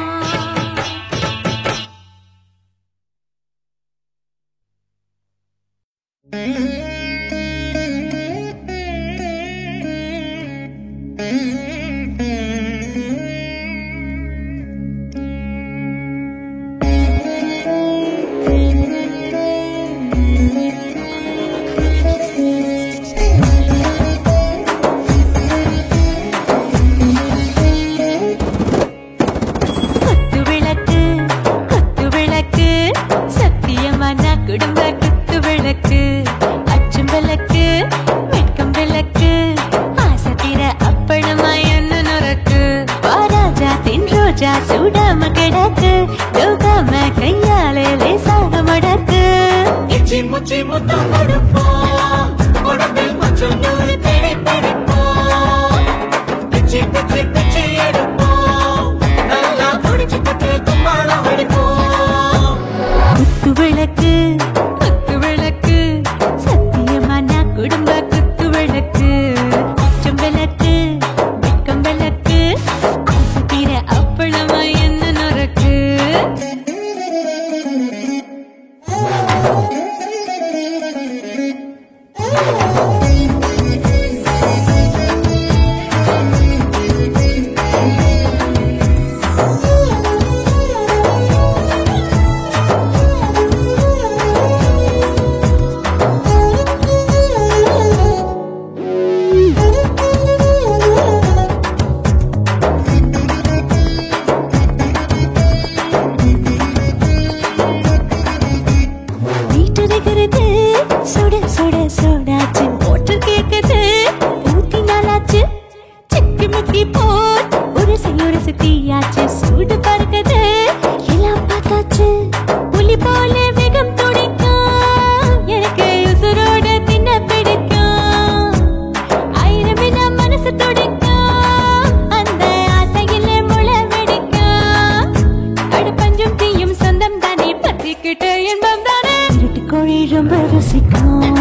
குத்து விளக்கு சத்தியமான குடும்ப குத்து விளக்கு அச்சும் விளக்கு வெட்கம் விளக்கு ஆசத்திர அப்பளமா என்ன நுறக்கு வாராஜா தின் ரோஜா சூடாம கிடக்கு தூக்காம கையாலே லேசாக மடக்கு இச்சி முச்சி முத்தம் கொடுப்போம் உடம்பில் மச்சம் நூறு தேடி பிடிப்போம் பிச்சி பிச்சி பிச்சி எடுப்போம் நல்லா குடிச்சு பட்டு கும்மாளம் வெடிப்போம் குத்து விளக்கு சத்தியமான குடும்ப குத்து விளக்கு அச்சம் விளக்கு வெட்கம் விளக்கு ஆசத்திர அப்பளமா என்ன நுறக்கு வீட்டருகிறது சுட சுட சூடாச்சு ஓட்டு கேக்குது ஊத்தி நாளாச்சு சிக்கி முக்கி போல் ஒரு தீயாச்சு சூடு பறக்குது எல்லாம் பார்த்தாச்சு புலி போல வேகம் துடிக்கும் எனக்கு உசுரோட தின்ன பிடிக்கும் ஆயிரம் வினா மனசு துடிக்கும் அந்த ஆசையில முளை வெடிக்கும் ருசிக்கும்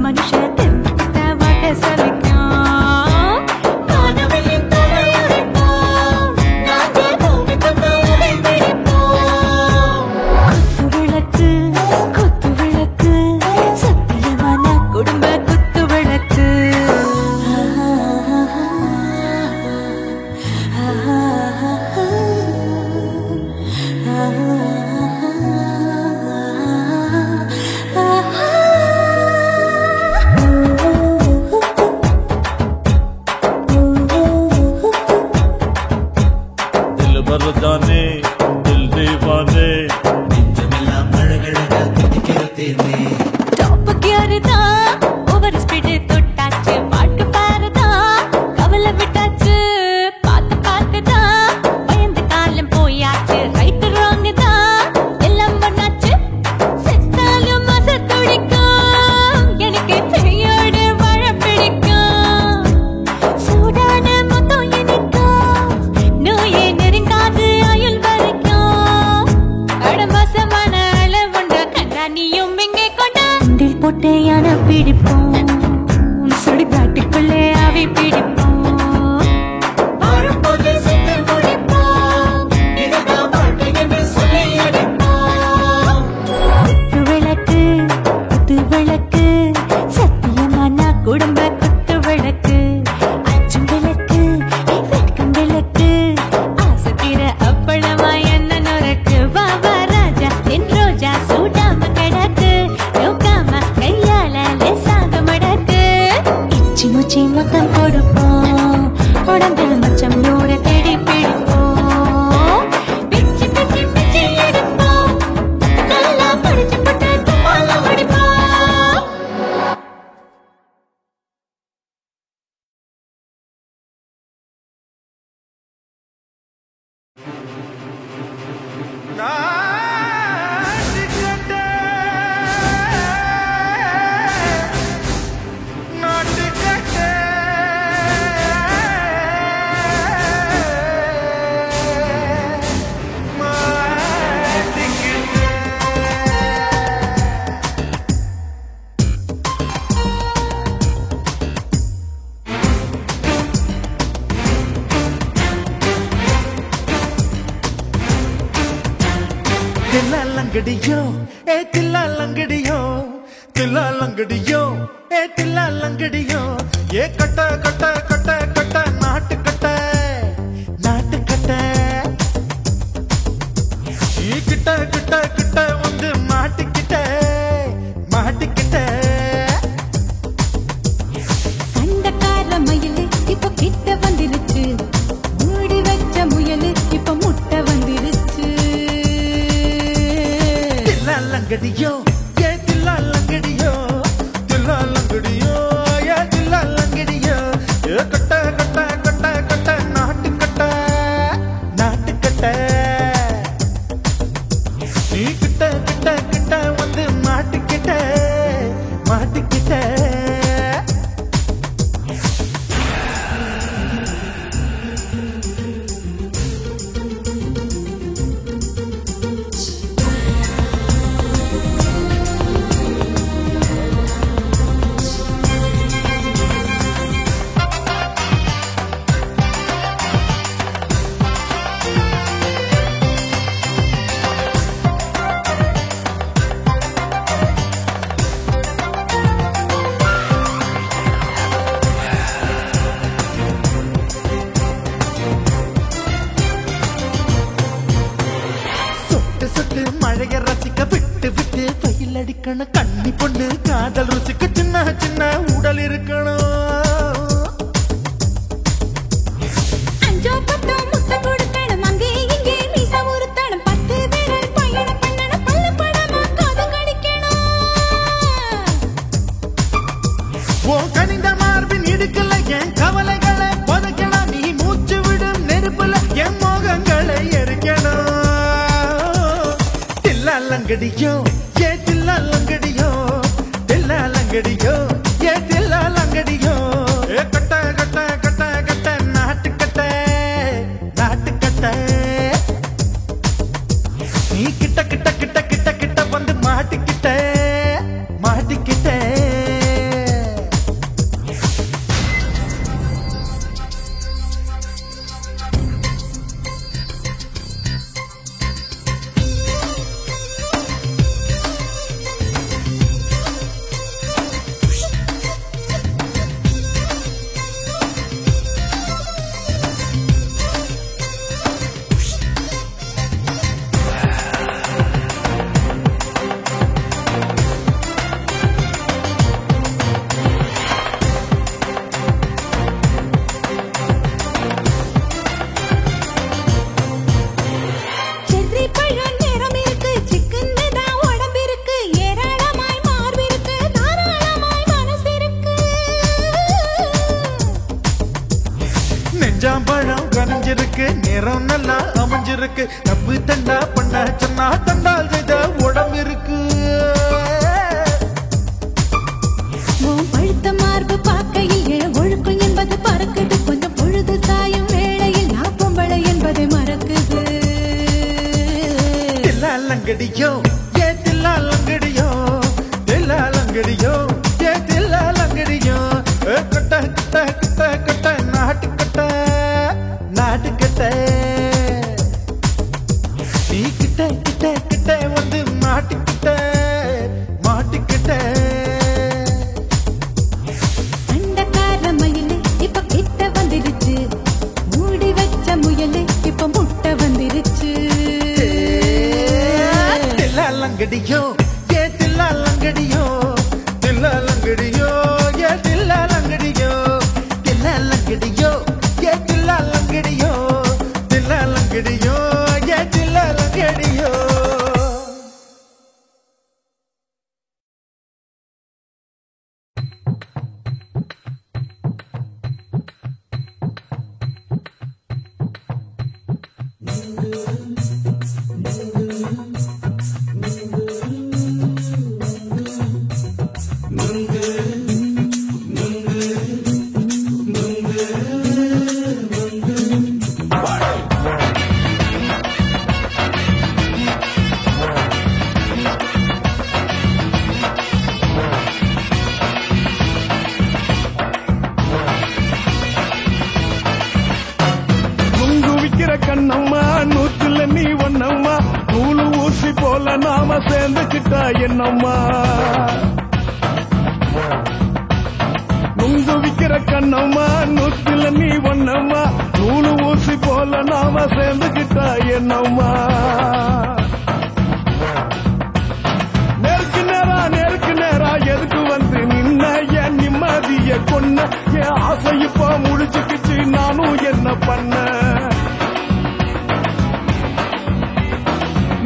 மனுஷ தெத்த வாட்ட சலிக்கும் வானவெளியின் தலையுரைப்போம் நாங்கள் பூமி தந்த உதை பிடிப்போம் குத்து விளக்கு சத்தியமான குடும்ப குத்து விளக்கு दिल बरदाने दिल दीवाने நெஞ்சமெல்லாம் அழகழகா துடிக்கிறதேனே டாப் கியர்தா ஓவர் ஸ்பீட் தொட்டாச்சு பாட்டு பாருதா கவலை விட்டாச்சு பார்த்துதா பயந்து காலம் போயாச்சு ரைட் ராங் தான் எல்லாம் பண்ணாச்சு செத்தாலும் மச துடிக்கும் எனக்கு பெரியோடு வாழ பிடிக்கும் சூடான மொத்தம் இனிக்கும் நோயே நெருங்காது ஆயுள் வரைக்கும் அடமாசமான அளவுண்ட கண்ணானியும் இங்கே கொண்ட உண்டில் போட்டு யானை பிடிப்போம் சுடுகாட்டுக்குள்ளே அவை பிடிப்போம் வாழும்போது செத்து முடிப்போம் இதுதான் வாழ்க்கை என்று சொல்லி அடிப்போம் குத்து விளக்கு சத்தியமான குடும்ப குத்து விளக்கு அச்சும் விளக்கு வெட்கும் விளக்கு ஆசத்திர அப்பளமா என்ன நுறக்கு வாவா ராஜா என் ரோஜா சூடாம கிடக்கு நோக்காம கையால லேசாக மடக்கு இச்சி முச்சி மொத்தம் கொடுப்போம் உடம்பு மச்சம் நூற தேடி பிடிப்போம் பிச்சு பிச்சு பிச்சு எடுப்போம் நல்லா படிச்சு போட்டு துப்பால முடிப்போம் தில்லாலங்கடியோ ஏ தில்லாலங்கடியோ தில்லாலங்கடியோ ஏ தில்லாலங்கடியோ ஏ கட்ட கட்ட கட்ட கட்ட நாட்டு கட்ட நாட்டு கட்ட ஈ கிட்ட கிட்ட கிட்ட வந்து மாட்டிக்கிட்ட மாட்டிக்கிட்ட சண்டக்கார மயிலு இப்ப கிட்ட வந்துருச்சு மூடி வச்ச முயலு இப்ப முட்டை வந்துருச்சு தில்லாலங்கடியோ ஏ தில்லாலங்கடியோ தில்லாலங்கடியோ ஏ தில்லாலங்கடியோ ஏ கட்ட கட்ட கட்ட கட்ட நாட்டு கட்ட நாட்டு கட்ட நீ கிட்ட கிட்ட கிட்ட வந்து மாட்டிக்கிட்ட மாட்டிக்கிட்ட சொட்டு சொட்டு மழைய ரசிக்க விட்டு விட்டு வெயில் அடிக்கணும் கண்ணி பொண்ணு காதல் ருசிக்க சின்ன சின்ன உடல் இருக்கணும் அஞ்சோ பத்தோ முட்டை கொடுக்கணும் அங்கே இங்கே மீசா உருத்தணும் 10 பேரல் பயணம் பண்ணணும் பல்ல படமா காது கடிக்கணும் ஓ கனிந்த மார்பின் இடுக்கல என் கவலைகளை புதைக்கணும் நீ மூச்சு விடும் நெருப்புல என் மோகங்களை எரிக்கணும் தில்லாலங்கடியோ ஏ தில்லாலங்கடியோ தில்லாலங்கடியோ ஏ தில்லாலங்கடியோ ஏ கட்ட கட்ட கட்ட கட்ட நாட்டு கட்ட நாட்டு கட்ட நீ கிட்ட கிட்ட கிட்ட கிட்ட கிட்ட வந்து மாட்டிக்கிட்ட மாட்டி இருக்கு. தப்பு தண்டா பண்ண சொன்னா தண்டால் செய்த உடம்பு இருக்கு. பழுத்த மார்பு பார்க்கையில் என் ஒழுக்கம் என்பது பறக்குது. கொஞ்சம் பொழுது சாயும் வேளையில் நான் பொம்பளை என்பதை மறக்குது. தில்லாலங்கடியோ ஏ தில்லாலங்கடியோ, தில்லாலங்கடியோ ஏ தில்லாலங்கடியோ. கட்ட கட்ட கட்ட கட்ட நாட்டு கட்ட நாட்டு கட்ட. நீ கிட்ட கிட்ட கிட்ட வந்து மாட்டிக்கிட்ட மாட்டிக்கிட்ட. சண்டக்கார மயிலு இப்ப கிட்ட வந்துருச்சு. மூடி வச்ச முயலு இப்ப முட்டை வந்துருச்சு. தில்லாலங்கடியோ ஏ தில்லாலங்கடியோ, தில்லாலங்கடியோ ஏ தில்லாலங்கடியோ. தில்லாலங்கடியோ ஏ தில்லாலங்கடியோ, தில்லாலங்கடியோ ஏ தில்லாலங்கடியோ. கண்ணம்மா நூத்துல நீ ஒன்னம்மா, நூலு ஊசி போல நாம சேர்ந்துக்கிட்டா என்னம்மா. நுங்கு விக்கிற கண்ணம்மா நூத்துல நீ ஒன்னம்மா, நூலு ஊசி போல நாம சேர்ந்துக்கிட்டா என்னம்மா. நேருக்கு நேரா எதுக்கு வந்து நின்ன என் நிம்மதிய கொன்ன. என் ஆசை இப்ப முடிச்சுக்கிச்சு நானும் என்ன பண்ண.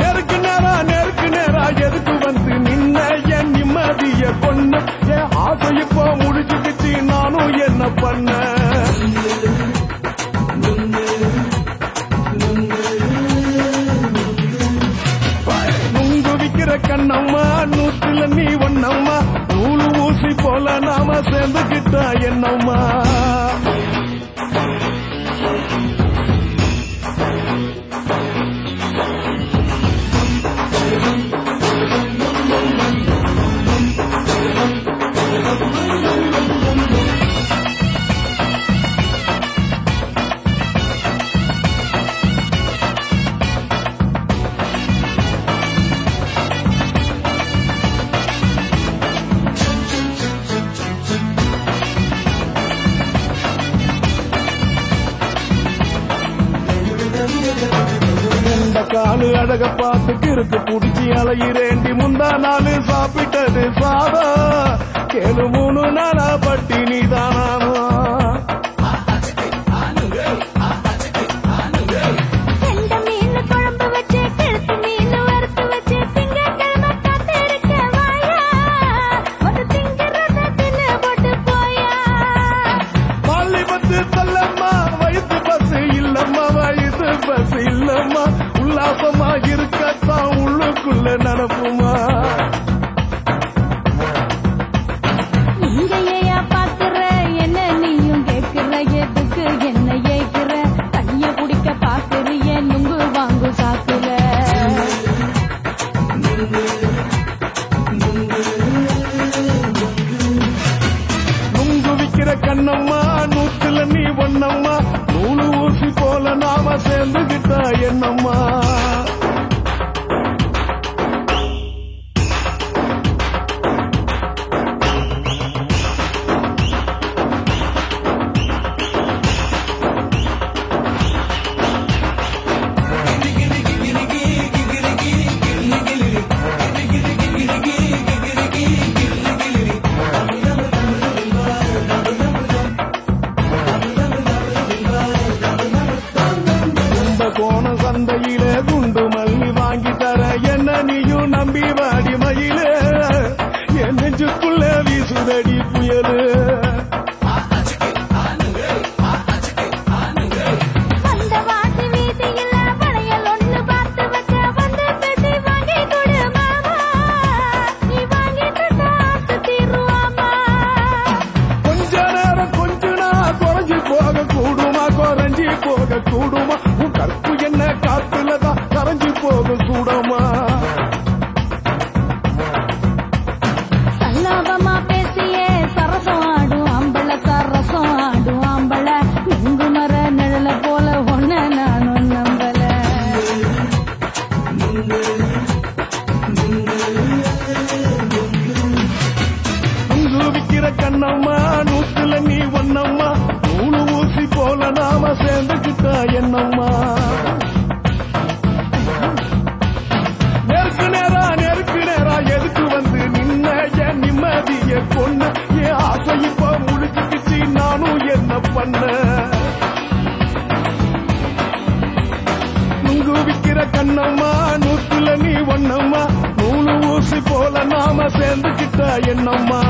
நேருக்கு நேரா எதுக்கு வந்து நின்ன என் நிம்மதிய கொன்ன. என் ஆசை இப்போ முடிச்சுக்கிச்சு நானும் என்ன பண்ண. நுங்கு விக்கிற கண்ணம்மா நூத்துல நீ ஒன்னம்மா, நூலு ஊசி போல நாம சேர்ந்துக்கிட்டா என்னம்மா. காலு அழக பார்த்து கிறுக்கு புடிச்சி அலையிறேண்டி. முந்தா நாலு சாப்பிட்டது சாதம் கேளு 3 நாளா பட்டினி தானானோ. தள்ளம்மா வயிற்று பசு இல்லம்மா, வயிற்று பசு இல்லம்மா. உல்லாசமா இருக்கத்தான் உள்ளுக்குள்ள நடப்புமா. நீங்க பாக்குற என்ன நீயும் கேட்கிற, எதுக்கு என்ன ஏக்குற. தண்ணிய குடிக்க பாக்குறிய நுங்கு வாங்கு சாக்குற. நுங்கு விக்கிற கண்ணம்மா நூத்துல நீ ஒன்னம்மா, நூலு ஊசி போல நாம சேர்ந்துகிட்டா என்னம்மா. கோண சந்தையில குண்டு மல்லி வாங்கி தர என்ன நீயும் நம்பி வாடி மயில. என் நெஞ்சுக்குள்ள வீசுதடி புயலு. அந்த வாசி வீதியில படையல போதும் சூடமா சல்லாபமா பேசியே சரசம் ஆடும் ஆம்பள சரசம் ஆடும் ஆம்பள நுங்கு மர நிழல போல ஒன்ன நானும் நம்பல நுங்கு விக்கிற கண்ணம்மா நூத்துல நீ ஒன்னம்மா நூலு ஊசி போல நாம சேர்ந்துக்கிட்டா என்னம்மா நெருக்கு நேரா எதுக்கு வந்து நின்ன என் நிம்மதிய பொண்ணு என் ஆசை இப்ப முழுக்கிச்சு நானும் என்ன பண்ண நுங்கு விக்கிற கண்ணம்மா நூத்துல நீ ஒன்னம்மா நூலு ஊசி போல நாம சேர்ந்துக்கிட்டா என்னம்மா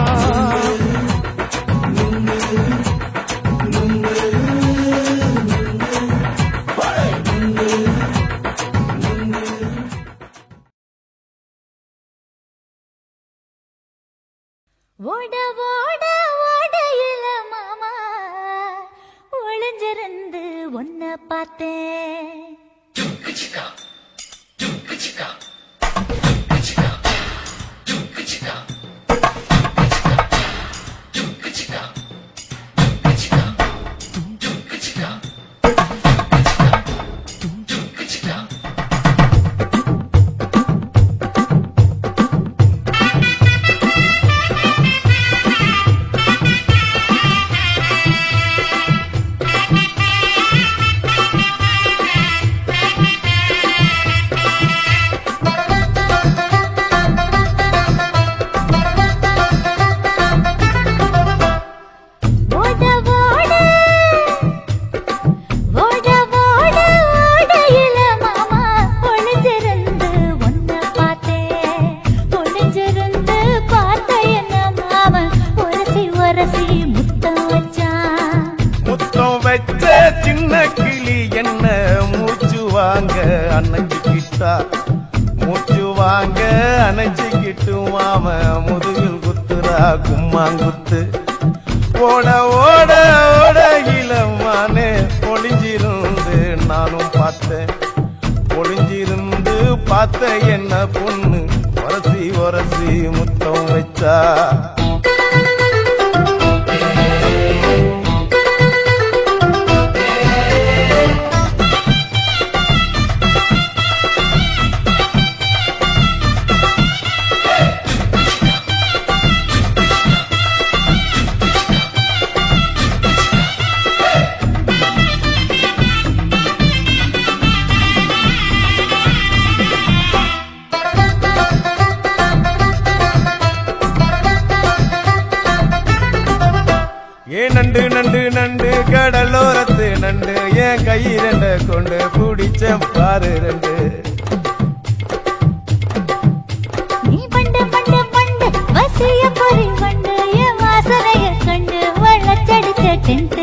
ஓட ஓட ஓடையில மாமா ஒளிஞ்சிருந்து ஒன்ன பார்த்தேன் சின்ன கிளி என்ன மூச்சு வாங்க அணைஞ்சுக்கிட்டா மூச்சு வாங்க அணைஞ்சுக்கிட்டு மாம முதுகில் குத்துறா கும்மாங்குத்து ஓட ஓட ஓட இளமானே ஒளிஞ்சிருந்து நானும் பார்த்தேன் ஒளிஞ்சிருந்து பார்த்த என்ன பொண்ணு உரசி உரசி முத்தம் வச்சா நண்டு நண்டு நண்டு கடலோரத்து நண்டு என் கை ரெண்ட கொண்டு பிடிச்ச பாரு ரெண்டு நீ பண்டு பண்டு பண்டு வசிய பொறி பண்டு என் வாசனைய கண்டு வளச்சடிச்ச டென்ட்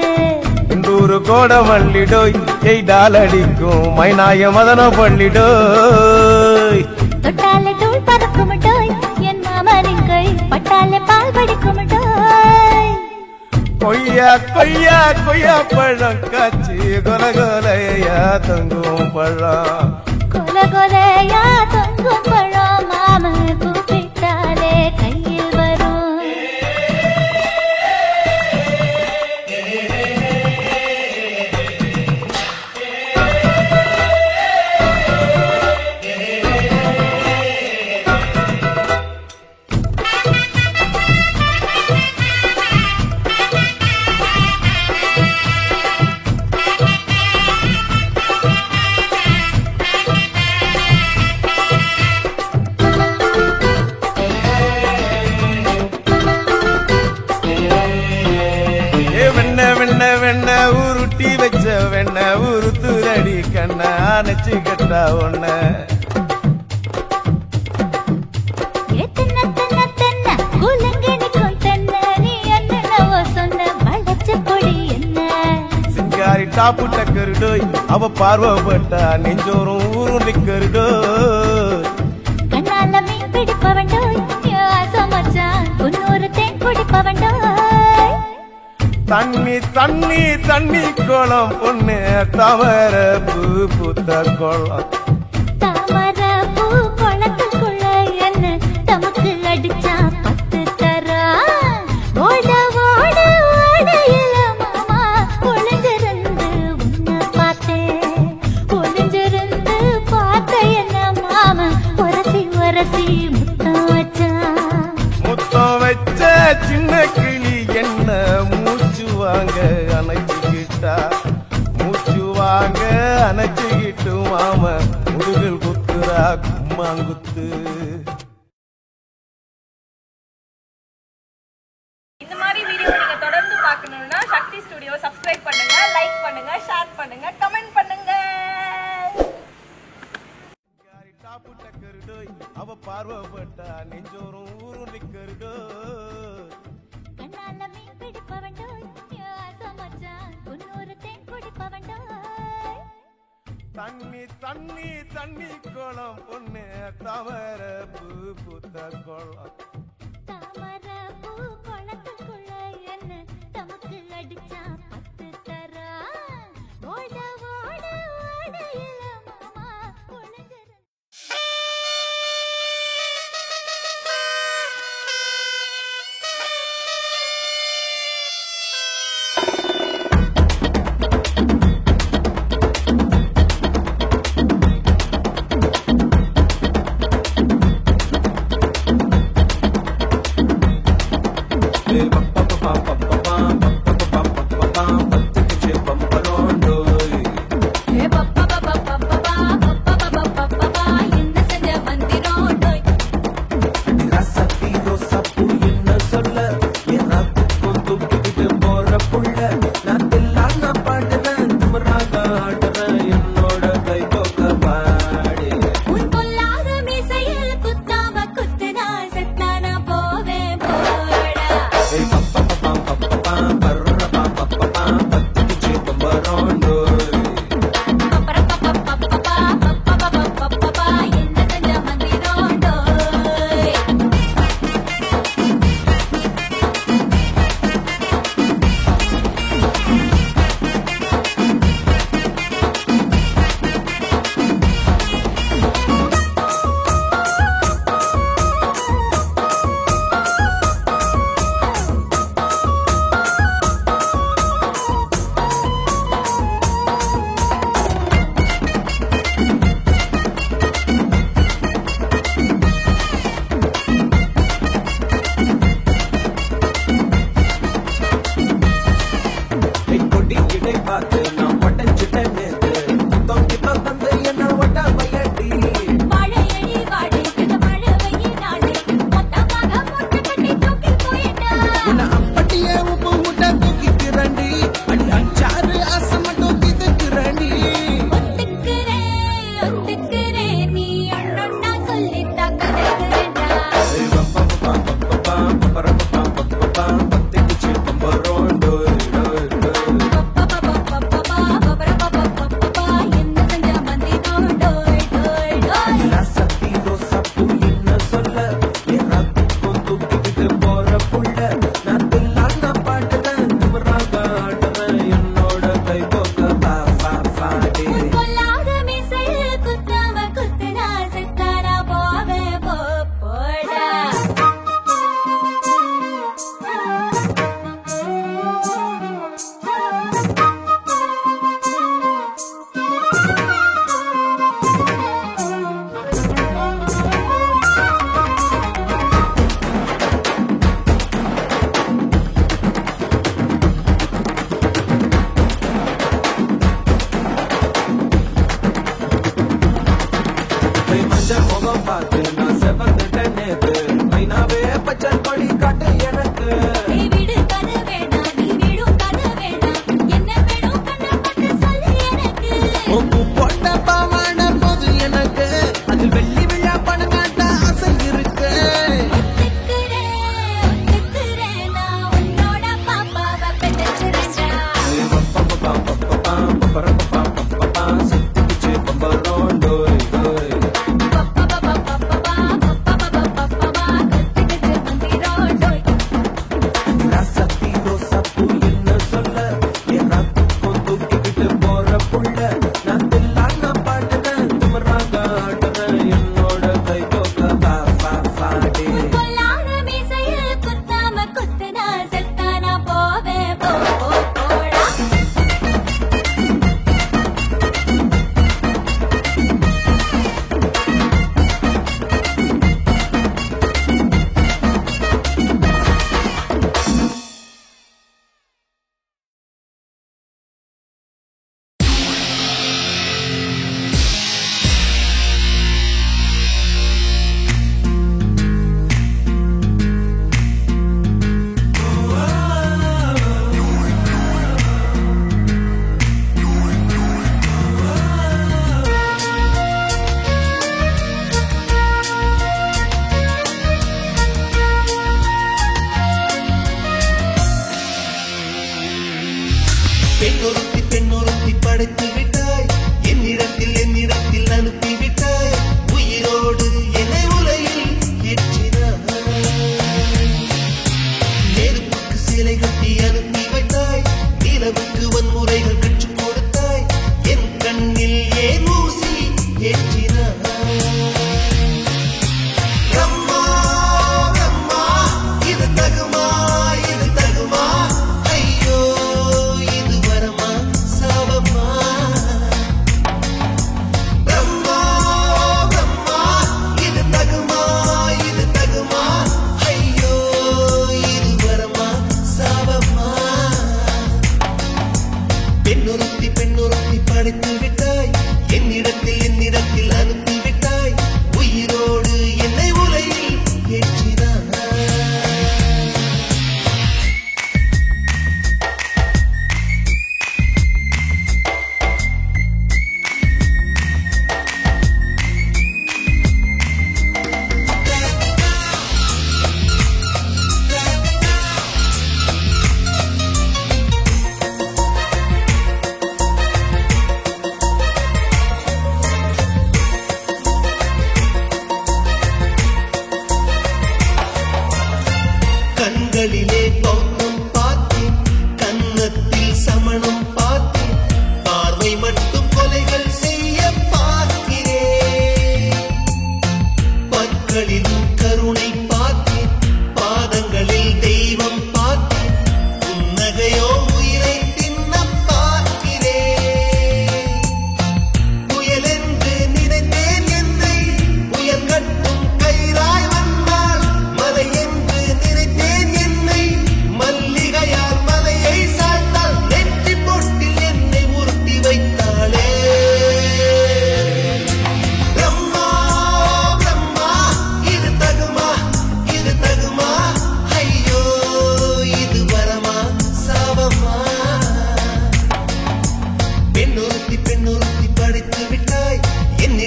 இந்தூரு கோட மல்லிடோய் எய்டால் அடிக்கும் மைனாய மதன பள்ளிடோய் தொட்டாலே தூள் பறக்குமட்டோய் என் மாமனின் கை பட்டாலே பால் படிக்குமட்டோய் கொய்யா கொய்யா கொய்யா பழம் காய்ச்சி கொல கொலையா தொங்கும் பழம் கொல கொலையா தொங்கும் பழம் மாம கூப்பிட்டாலே கையில் வரும் வெண்ண உருட்டி வச்ச வெண்ண உருத்துரடி கண்ண அணைச்சு கட்டா ஒண்ண சிங்காரி டாப்பு டக்கருடோய் அவ பார்வப்பட்டா நெஞ்சோறும் ஊரும் நிக்கருடோய் கண்ணால மீன் பிடிப்பவண்டோய் ஆசமச்சான் உன்னொரு தேன் குடிப்பவண்டோய் தண்ணி தண்ணி தண்ணி குளம் பொண்ணு தவற பூ பூத்த குளம் தாமர முத்தம் வச்சா முத்தம் வச்ச சின்ன கிளி என்ன மூச்சு வாங்க அணைச்சுக்கிட்டா மூச்சு வாங்க அணைச்சுக்கிட்டு மாம முதுகில் குத்துரா கும்மாங்குத்து. இந்த மாதிரி வீடியோ நீங்க தொடர்ந்து பார்க்கணும்னா சக்தி ஸ்டுடியோ சப்ஸ்கிரைப் பண்ணுங்க, லைக் பண்ணுங்க, ஷேர் பண்ணுங்க, கமெண்ட் பண்ணுங்க. டாப்பு டக்கருடோய் அவ பார்வப்பட்டா நெஞ்சோறும் ஊரும் நிக்கருடோ. கண்ணால மீன் பிடிப்பவண்டோ மச்சான் பொன்னூறு தேன் குடிப்பவண்டோ. தண்ணி தண்ணி தண்ணி கோலம் பொண்ணு தவற பூ பூத்த கோலம். தாமர பூ குளத்துக்குள்ள என்ன தமக்கு அடிச்சா 10 தரா. ஓட ஓட ஓடையில மாமா ஒளிஞ்சிரு.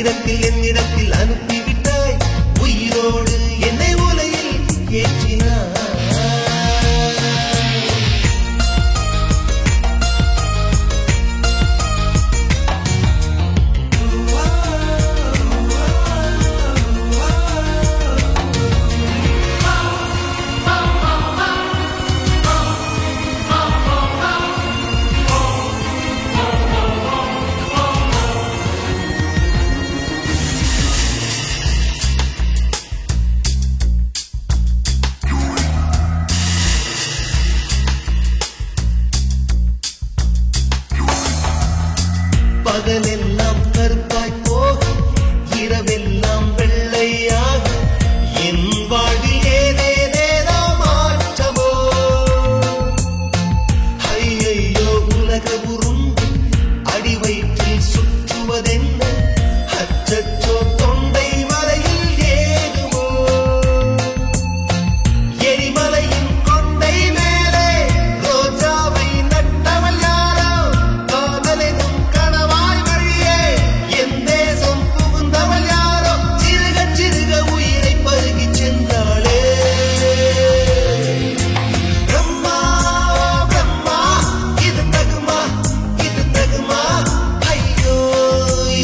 என்னிடத்தில் என்னிடத்தில் அனுப்பிவிட்டாய் உயிரோடு என்னை உலையில் ஏற்றினாய் பகலெல்லாம் கருப்பாய் போகும் இரவெல்லாம் வெள்ளையாக என் வாழ்வில் ஏதேதேதோ மாற்றமோ ஐயையோ உலக உருண்டு அடி வயிற்றில் சுற்றுவதென்ன அச்சச்சோ தொண்டை வரையில் ஏகுமோ எரிமலையின் கொண்டை மேலே ரோஜாவை நட்டவள் யாரோ காதலெனும் கணவாய் வழியே என் தேசம் புகுந்தவள் யாரோ சிறுக சிறுக உயிரை பருகி சென்றாளே பிரம்மா பிரம்மா இது தகுமா ஐயோ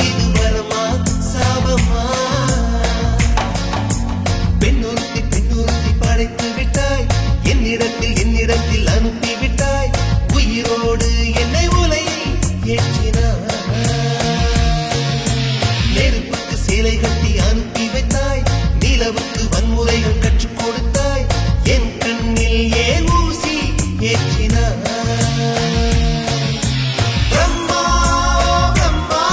இது வரமா சாபமா பெண்ணொருத்தி பெண்ணொருத்தி படைத்து விட்டாய் என்னிடத்தில் என்னிடத்தில் அனுப்பி விட்டாய் உயிரோடு என்னை உலையில் ஏற்றினாய் நெருப்புக்கு சேலை கட்டி அனுப்பி வைத்தாய் நிலவுக்கு வன்முறைகள் கற்றுக் கொடுத்தாய் என் கண்ணில் ஏன் ஊசி ஏற்றினாய் பிரம்மா பிரம்மா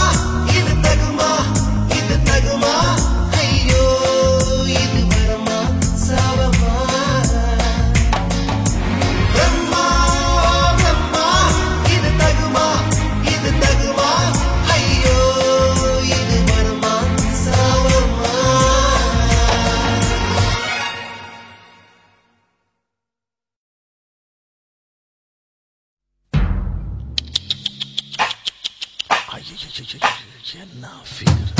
இது தகுமா ஐயோ இது வரமா சாபமா பிரம்மா பிரம்மா இது தகுமா ஐயோ இது வரமா சாபமா என்ன ஃபிகர்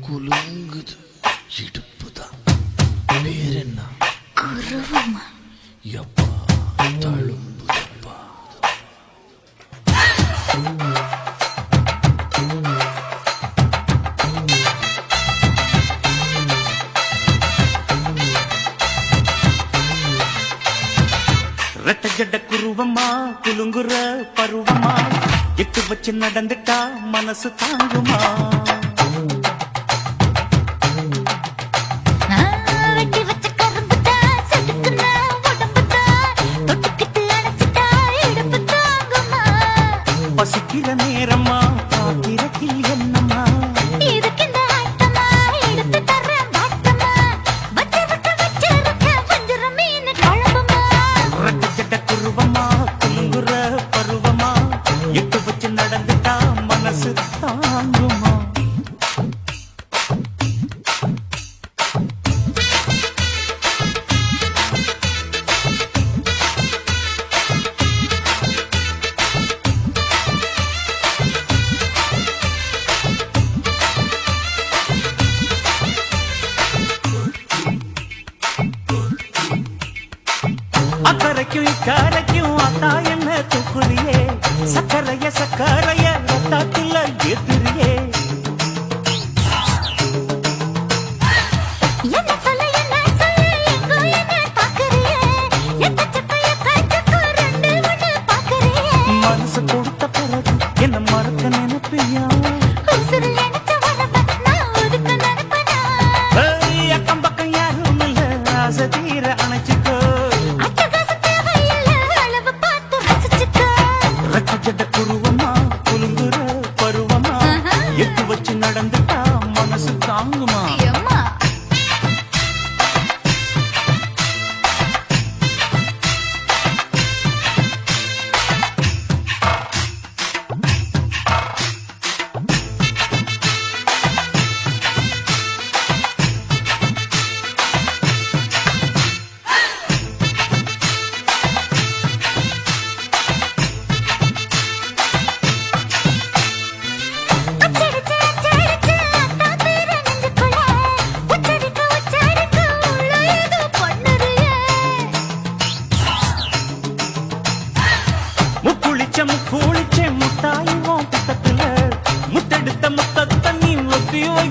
குலுங்குது இடுப்புதான் பேர் என்ன எப்பா தழும்புதப்பா ரெட்ட ஜட குருவமா குலுங்குற பருவமா எட்டு வச்சு நடந்துட்டா மனசு தாங்குமா வெட்டி வச்ச கரும்புதா செதுக்குன உடம்புதா தொட்டுக்கிட்டு அணைச்சிட்டா இடுப்பு தாங்குமா பசிக்கிற நேரமா காத்திரத்தில் என்னம்மா இதுக்கு இந்த ஆட்டமா எடுத்து தர்றேன் பாட்டமா வச்சிருக்க வஞ்சிர மீன் குழம்புமா ரெட்ட ஜட குருவமா குலுங்குற பருவமா எட்டு வச்சு நடந்துட்டா மனசு தாங்குமா அக்கறைக்கும் இக்கரைக்கும் அத்தா என்ன தூக்குறியே சக்கரைய ரத்தாத்துல எதிரியே என்ன சொல்ல எங்கோ என்ன பாக்குறியே எக்கச்சக்க ரெண்டு ஒண்ணு பாக்குறியே மனசு கொடுத்த பிறகு என்ன மறக்க நினைப்பியா உசுறு நினைச்ச உடம்ப நான் ஒதுக்க நினைப்பனா அக்கம் பக்கம் யாரும் இல்ல ஆசை தீர அணைச்சிக்கோ அட்டகாசம் தேவையில்லை அளவு பார்த்து ரசிச்சுக்க ரெட்ட ஜட குருவமா குலு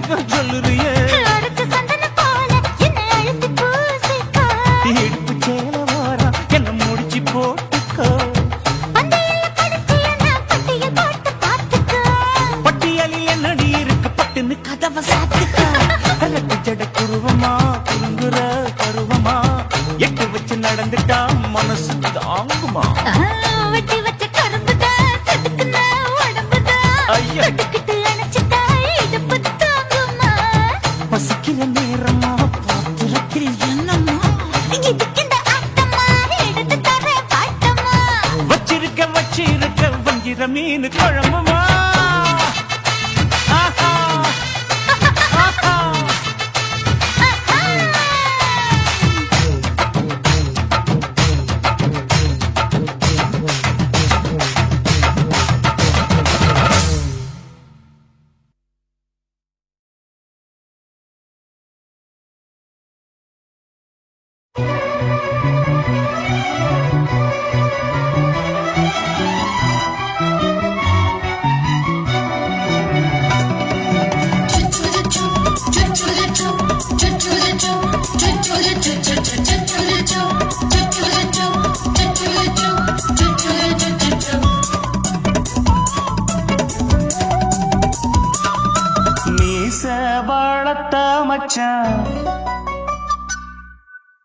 சொல்லுறியே அரைச்ச சந்தனம் போல என்னை அழுத்தி பூசிக்கோ. இடுப்பு சேல வாரா என்ன முடிச்சு போட்டுக்கோ பந்தயல்ல படுத்து என்ன பட்டியல் போட்டு பார்த்துக்கோ. பட்டியலில் என்னடி இருக்கு பட்டுன்னு கதவை சாத்துக்கோ ரெட்டு ஜட குருவமா குறுங்குற பருவமா எட்டு வச்சு நடந்துட்டா மனசு தாங்குமா வெட்டி வச்ச கரும்புதான் செதுக்குன உடம்புதான். ஐயா. தொட்டுக்கிட்டு அணைச்சிட்டா இடுப்பு தாங்குமா. பசிக்கிற நேரமா பாத்திரத்தில் என்னம்மா இதுக்கிந்த ஆட்டமா எடுத்து தர பாட்டமா. வச்சிருக்க வஞ்சிர மீன் குழம்புமா ஆஹா ஆஹா மீச வளர்த்த மச்சான்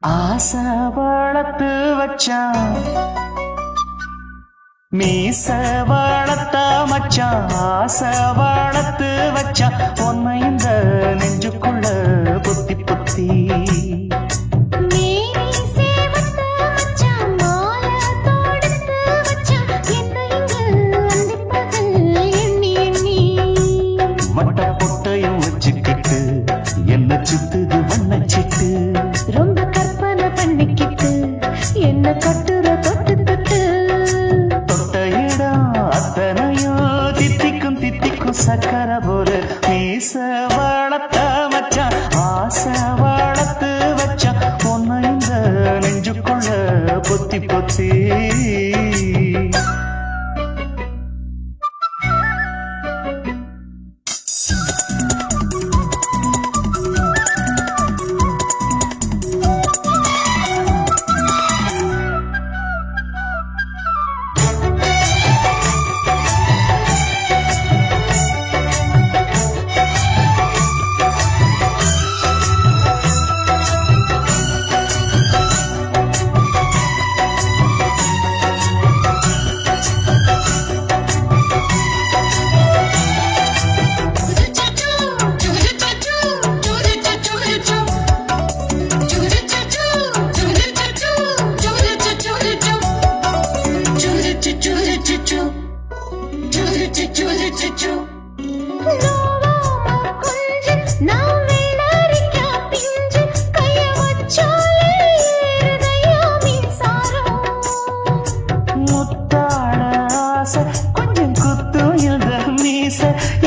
ஆசை வளர்த்து வச்சான் மீச வளர்த்த மச்சான் ஆசை வளர்த்து வச்சான் உன்னை இந்த நெஞ்சுக்குள்ள பொத்தி பொத்தி மட்ட பொட்டையும் வச்சுக்கிட்டு என்ன சுத்துது வண்ணச்சிட்டு ரொம்ப கற்பனை பண்ணிக்கிட்டு என்ன கட்டுற தொட்டு தொட்டு தொட்ட இடம் அத்தனையும் தித்திக்கும் சக்கர போல மீச வளர்த்த மச்சான் ஆசை வளர்த்து வச்சான் உன்னை இந்த நெஞ்சுக்குள்ள பொத்தி பொத்தி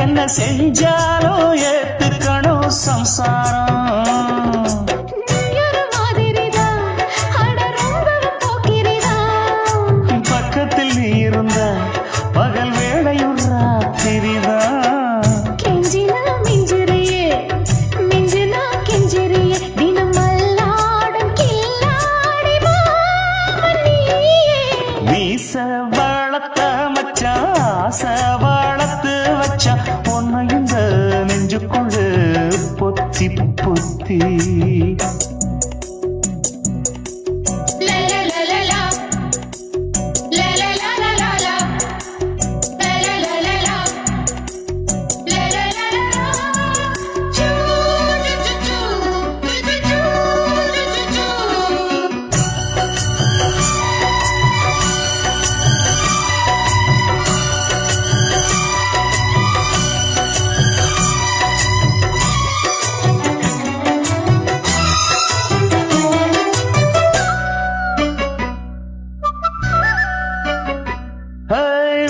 என்ன செஞ்சாலும் ஏத்துக்கணும் சம்சாரம் பக்கத்தில் நீ இருந்த பகல் வேளையும் ராத்திரிதான் கெஞ்சினா மிஞ்சிறியே மிஞ்சினா கெஞ்சிறியே தினம் மல்லாடும் கில்லாடி மாமணியே மீச வளர்த்த மச்சான் ஆசை வளர்த்து வச்சா உன்னை இந்த நெஞ்சுக்குள்ள பொத்தி பொத்தி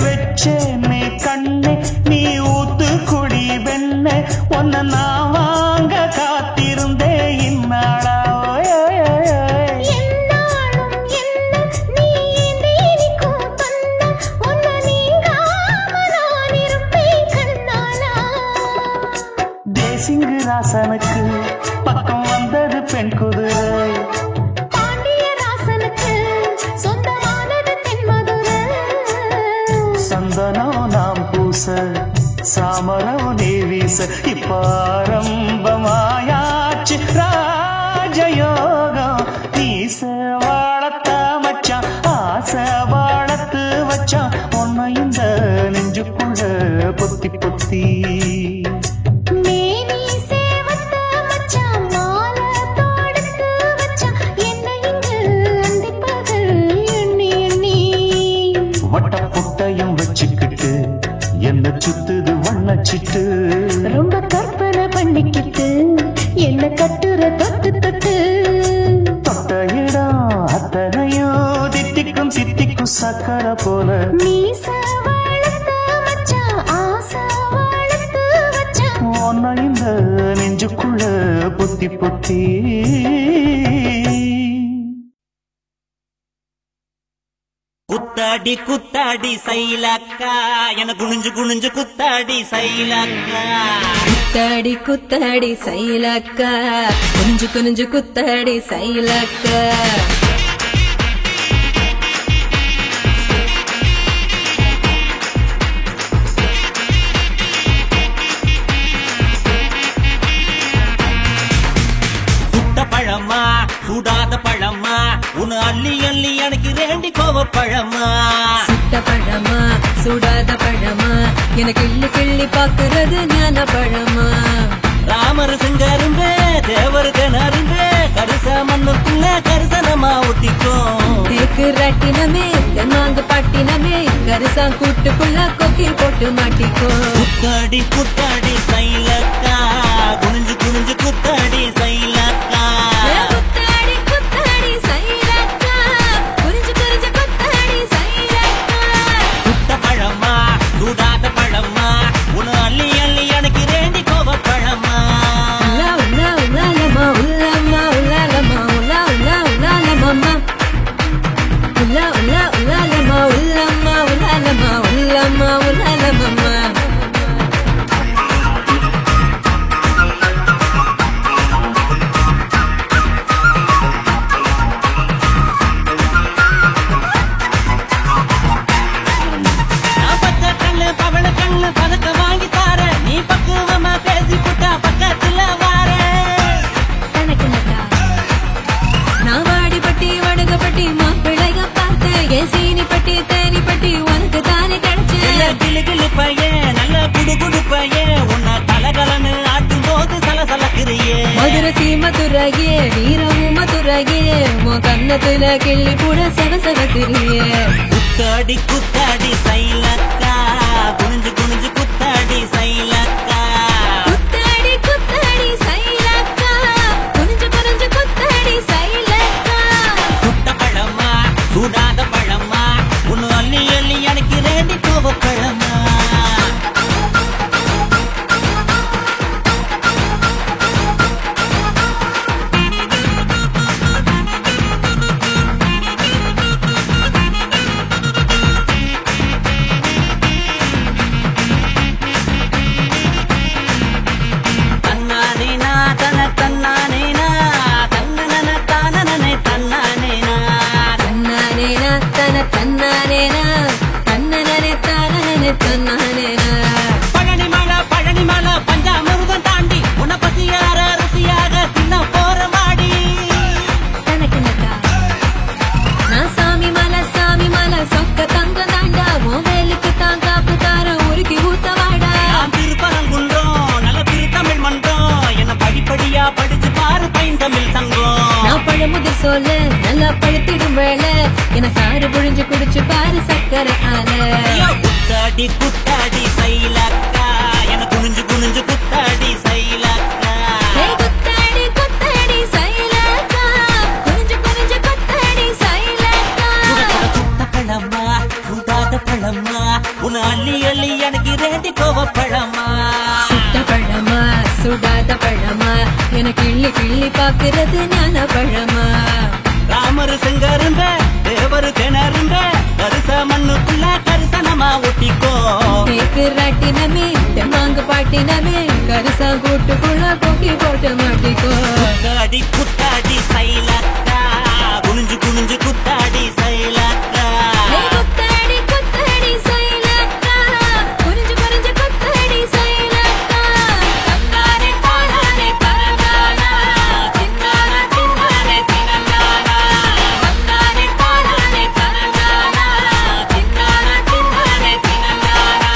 வச்சேனே கண்ணே நீ ஊத்து குடி வெண்ணே உன்னை நான் வாங்க காத்திருந்தே இந்நாளா என்னாலும் என்ன நீ நீரிக்கும் தந்த உன்னை நீங்காம நான் இருப்பேன் கண்ணாலா தேசிங்க சிங்குராசனுக்கு பக்கம் வந்தது பெண் குதிரை. பாண்டியராசனுக்கு சொந்தமானது தென்மதுரை. சந்தனம் நாம் பூச சாமரம் நீ வீச இப்ப ஆரம்பமாயாச்சு ராஜயோகம். நீச வாழத்த மச்சான் ஆசை வாழத்து வச்சான் உன்னை இந்த நெஞ்சுக்குள்ள பொத்தி பொத்தி. மேனி சேவத்த மச்சான் மாலை தோடுத்து வச்சான் என்னை இங்கு அண்டிப்பகல் எண்ணி எண்ணி. வட்ட புட்டையும் வச்சுக்கிட்டு என்ன சுத்துது வண்ணச்சிட்டு. ரொம்ப கற்பனை பண்ணிக்கிட்டு என்ன கட்டுற தொட்டு தொட்டு. தொட்ட இடம் அத்தனையோ தித்திக்கும் தித்திக்கும் சக்கர போல. மீச வளர்த்த மச்சான் ஆசை வளர்த்து வச்சான் உன்னை இந்த நெஞ்சுக்குள்ள பொத்தி பொத்தி. குத்தாடி குத்தாடி சைலக்கா என குனிஞ்சு குனிஞ்சு குத்தாடி சைலக்கா. குத்தாடி குத்தாடி சைலக்கா குனிஞ்சு குனிஞ்சு குத்தாடி சைலக்கா. சுட்ட பழமா சுடாத பழமா உன்னு அள்ளி அள்ளி எனக்கு ரெண்டி கோவ பழமா. சுட்ட பழமா சுடாத பழமா எனக்கு கிள்ளி கிள்ளி பாக்குறது ஞான பழமா. ராமர் செங்கரும்பே தேவர் கனரும்பே கரிச மண்ணுக்குள்ள கரிசனமா ஒட்டிக்கும். தேக்கு ராட்டினமே தென்னாங்கு பாட்டினமே கரிசா கூட்டுக்குள்ள கொக்கில் போட்டு மாட்டிக்கோ. குத்தாடி குத்தாடி சைலக்கா குனிஞ்சு குனிஞ்சு குத்தாடி சைலக்கா. குத்தாடி குத்தாடி சைலக்கா குனிஞ்சு குனிஞ்சு குத்தாடி சைலக்கா. சுட்ட பழமா சுடாத பழமா உன்னு அள்ளி அள்ளி எனக்கு ரெண்டி கோவ பழமா. உலா உலா உலாலமா உலாமா உலாலமா உலா உலா உலாலமா உலா உலா உலாலமா உலாமா உலாலமா உலாமா உலாலமா. பவள கண்ணு பதக்க வாங்கி தார நீ பக்குவமா பேசி புட்டா பக்கத்துல வார. நான் வாடிப்பட்டி வடுகப்பட்டி மாப்பிள்ளைக பார்த்தேன் என் சீனி பட்டி தேனி பட்டி உனக்கு தானே கிடைச்சேன். கிளு கிளு பையன் நல்ல குடு குடு பையன் உன்னை கலகலன்னு ஆட்டும் போது சலசலக்கிறியே. மதுரை சீமதுரையே வீரமும் மதுரையே உன் கண்ணத்துல கிள்ளி கூட சவசவக்கிறியே. குத்தாடி குத்தாடி சைலக்கா குனிஞ்சு குனிஞ்சு குத்தாடி சைலக்கா. குத்தாடி குத்தாடி சைலக்கா குனிஞ்சு குனிஞ்சு குத்தாடி சைலக்கா. சுட்ட பழமா சுடாத பழமா உன்னு அள்ளி அள்ளி எனக்கு ரெண்டி கோவ பழமா. தன்னானேனா தன தன்னானேனா தன்னன தானனே தன்னானேனா. தன்னானேனா தன தன்னானேனா தன்னனே தானனே தன்னானேனா. பழனி மலை பஞ்சாமிருதம் தாண்டி உன்னை பசியார ருசியாக தின்ன போற மாடி. நான் சாமி மலை சொக்க தங்க தாண்டா உன் வேலுக்கு தான் காப்பு தார உருக்கி ஊத்தவாடா. நான் திருப்பரங்குன்றம் நல்ல திருத்தமிழ் மன்றம் என்ன படிப்படியா படிச்சு பாரு பைந்தமிழ் சங்கம். நான் பழமுதிர் சொல்ல நல்லா பழுத்திடும் வேலை என சாறு புழிஞ்சு குடிச்சு பாரு சக்கரை ஆல. குத்தாடி குத்தாடி சைலக்கா என குனிஞ்சு குனிஞ்சு குத்தாடி சைலக்கா. குத்தாடி குத்தாடி சைலக்கா குனிஞ்சு குனிஞ்சு குத்தாடி சைலக்கா. சுட்ட பழமா சுடாத பழமா உன்னை அள்ளி அள்ளி எனக்கு ரெண்டி கோவ பழமா. சுட்ட பழமா சுடாத பழமா என கிள்ளி கிள்ளி பாக்குறது ஞான பழமா. ராமரு செங்கருந்த தேவரு திணறுந்த கரிச மண்ணுக்குள்ள கரிசனமா ஒட்டிக்கோ. தேக்கு ராட்டினமே தெம்மாங்கு பாட்டினமே கரிசா கூட்டுக்குள்ள கொக்கி போட்டு மாட்டிக்கோ. குத்தாடி குத்தாடி சைலக்கா குனிஞ்சு குனிஞ்சு குத்தாடி சைலக்கா. குத்தாடி குத்தாடி சைலக்கா குனிஞ்சு குனிஞ்சு குத்தாடி சைலக்கா. தங்காரே தாளாரே பரதானா சின்னாரா சின்னாரே தினங்கானா. தங்காரே தாளாரே பரதானா சின்னாரா சின்னாரே தினங்கானா.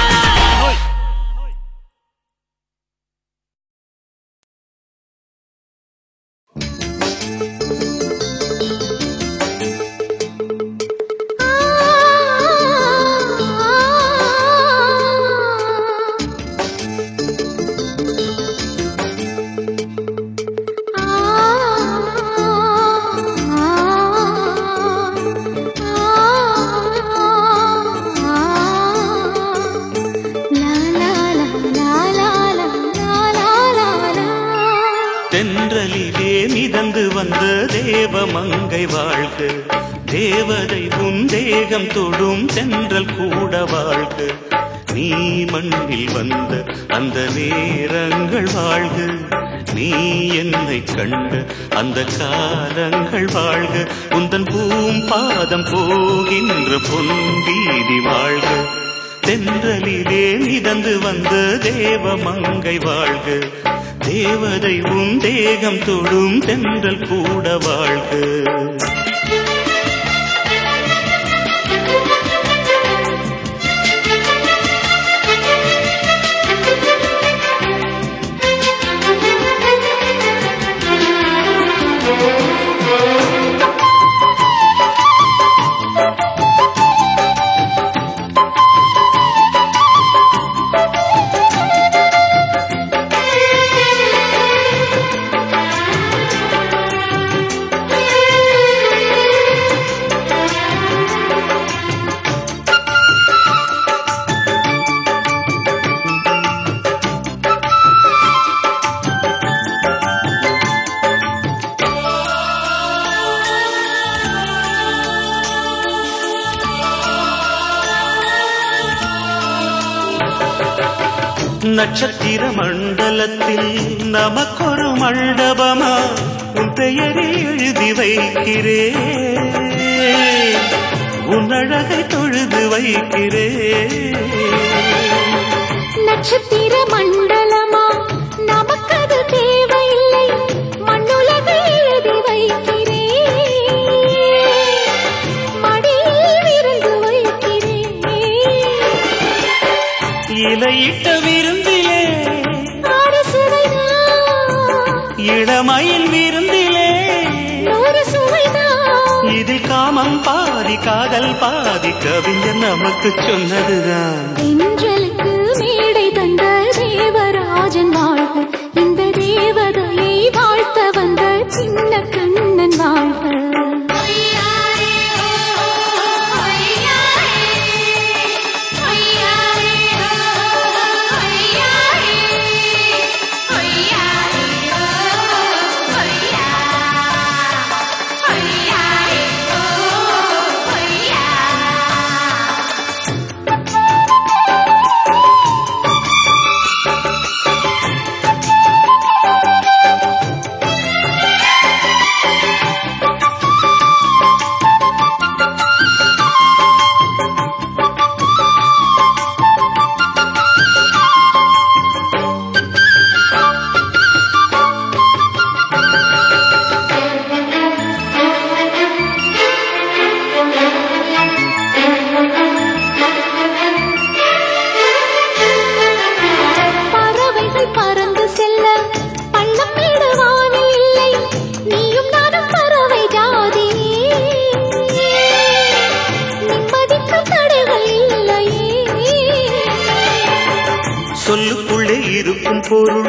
தென்றலிலே மிதந்து வந்த தேவமங்கை வாழ்க, தேவதை உன் தேகம் தொடும் தென்றல் கூட வாழ்க. நீ மண்ணில் வந்த அந்த நேரங்கள் வாழ்க, நீ என்னை கண்ட அந்த காலங்கள் வாழ்க. உந்தன் பூம்பாதம் போகின்ற பொன்வீதி வாழ்க. தென்றலிலே மிதந்து வந்த தேவமங்கை வாழ்க, தேவதை உன் தேகம் தொடும் தென்றல் கூட வாழ்க. நட்சத்திர மண்டலத்தில் நமக்கொரு மண்டபமா உன் பெயரை எழுதி வைக்கிறேன், உன் அழகை தொழுது வைக்கிறேன். நட்சத்திர மண்டலமா நமக்கது தேவையில்லை, மண்ணுலகை எழுதி வைக்கிறேன், மடியில் விருந்து வைக்கிறேன். இலையிட்ட விருந்திலே ஆறு சுவைதான், இளமயில் விருந்திலே நூறு சுவைதான். இதில் காமம் பாதி காதல் பாதி கவிஞர் நமக்கு சொன்னதுதான். தென்றலுக்கு மேடை தந்த தேவராஜன் வாழ்க, இந்த தேவதையை வாழ்த்த வந்த சின்ன கண்ணன் வாழ்க. சொல்லுக்குள்ளே இருக்கும் பொருள்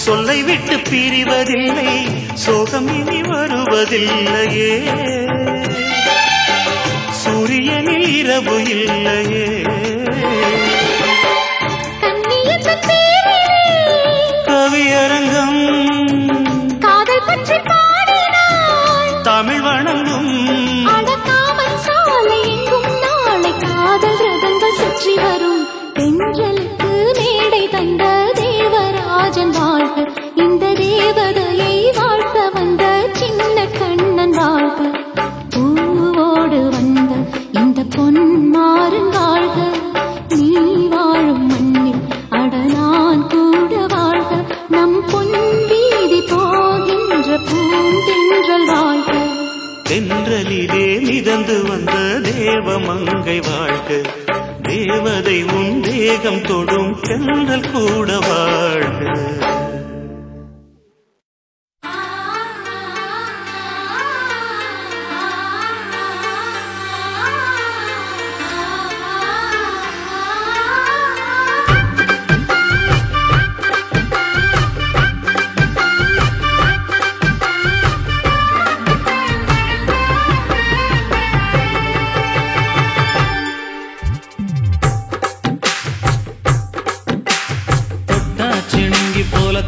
சொல்லை விட்டு பிரிவதில்லை, சோகம் இனி வருவதில்லையே, சூரியனில் இரவு இல்லையே. கவியரங்கம் காதல் பற்றி பாடினாள், தமிழ் வணங்கும் தேவதையை வாழ்த்த வந்த சின்ன கண்ணன் வாழ்க, பூவோடு வந்த இந்த பொன்மாறன் வாழ்க, நீ வாழும் மண்ணில் அடலான் கூட வாழ்க, நம் பொன் வீதி போகின்ற பூந்தென்றல் வாழ்க. தென்றலிலே மிதந்து வந்த தேவமங்கை வாழ்க, தேவதை உன் தேகம் தொடும் தென்றல் கூட வாழ்க.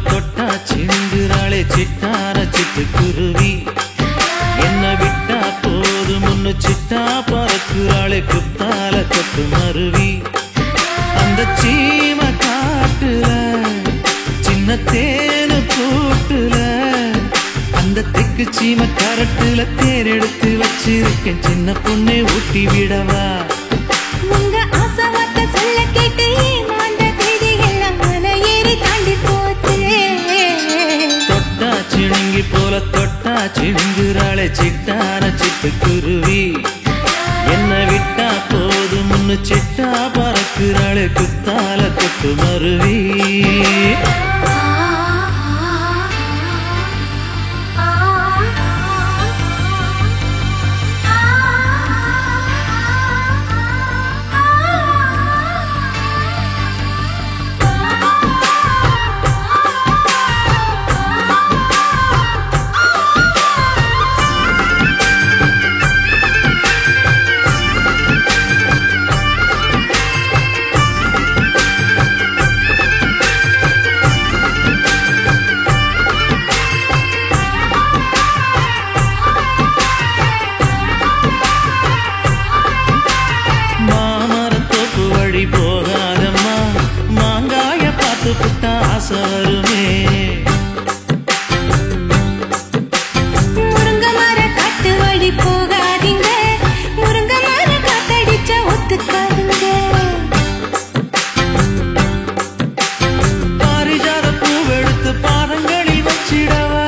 தொட்டா சிந்துராளே சிட்டார சிட்டு குருவி, என்ன விட்டா போது முன்னு சிட்டா பறக்குறாளே குத்தால கொத்து மருவி. அந்த சீம காட்டுல சின்ன தேனு கூட்டுல, அந்த தெக்கு சீம கரட்டுல தேரெடுத்து வச்சிருக்கேன் சின்ன பொண்ணே ஊட்டி விடவா. உங்க ஆசவார்த்தை சொல்ல கேட்டு ஏமாந்த தேதி எல்லாம் மலை ஏறி தாண்டி போச்சு. தொட்டா சிணுங்கி போல தொட்டா சிணுங்குறாளே சிட்டார சிட்டு குருவி, என்ன விட்டா போது முன்னு சிட்டா பறக்குறாளே குத்தால கொத்து மருவி. போகாதம்மா மாங்காய பார்த்து புட்டா ஆசை வருமே. முருங்க மர காட்டு வழி போகாதீங்க, முருங்க மர காத்தடிச்ச ஒத்துக்காதுங்க. பாரிஜாத பூவெடுத்து பாதங்களில் வச்சிடவா,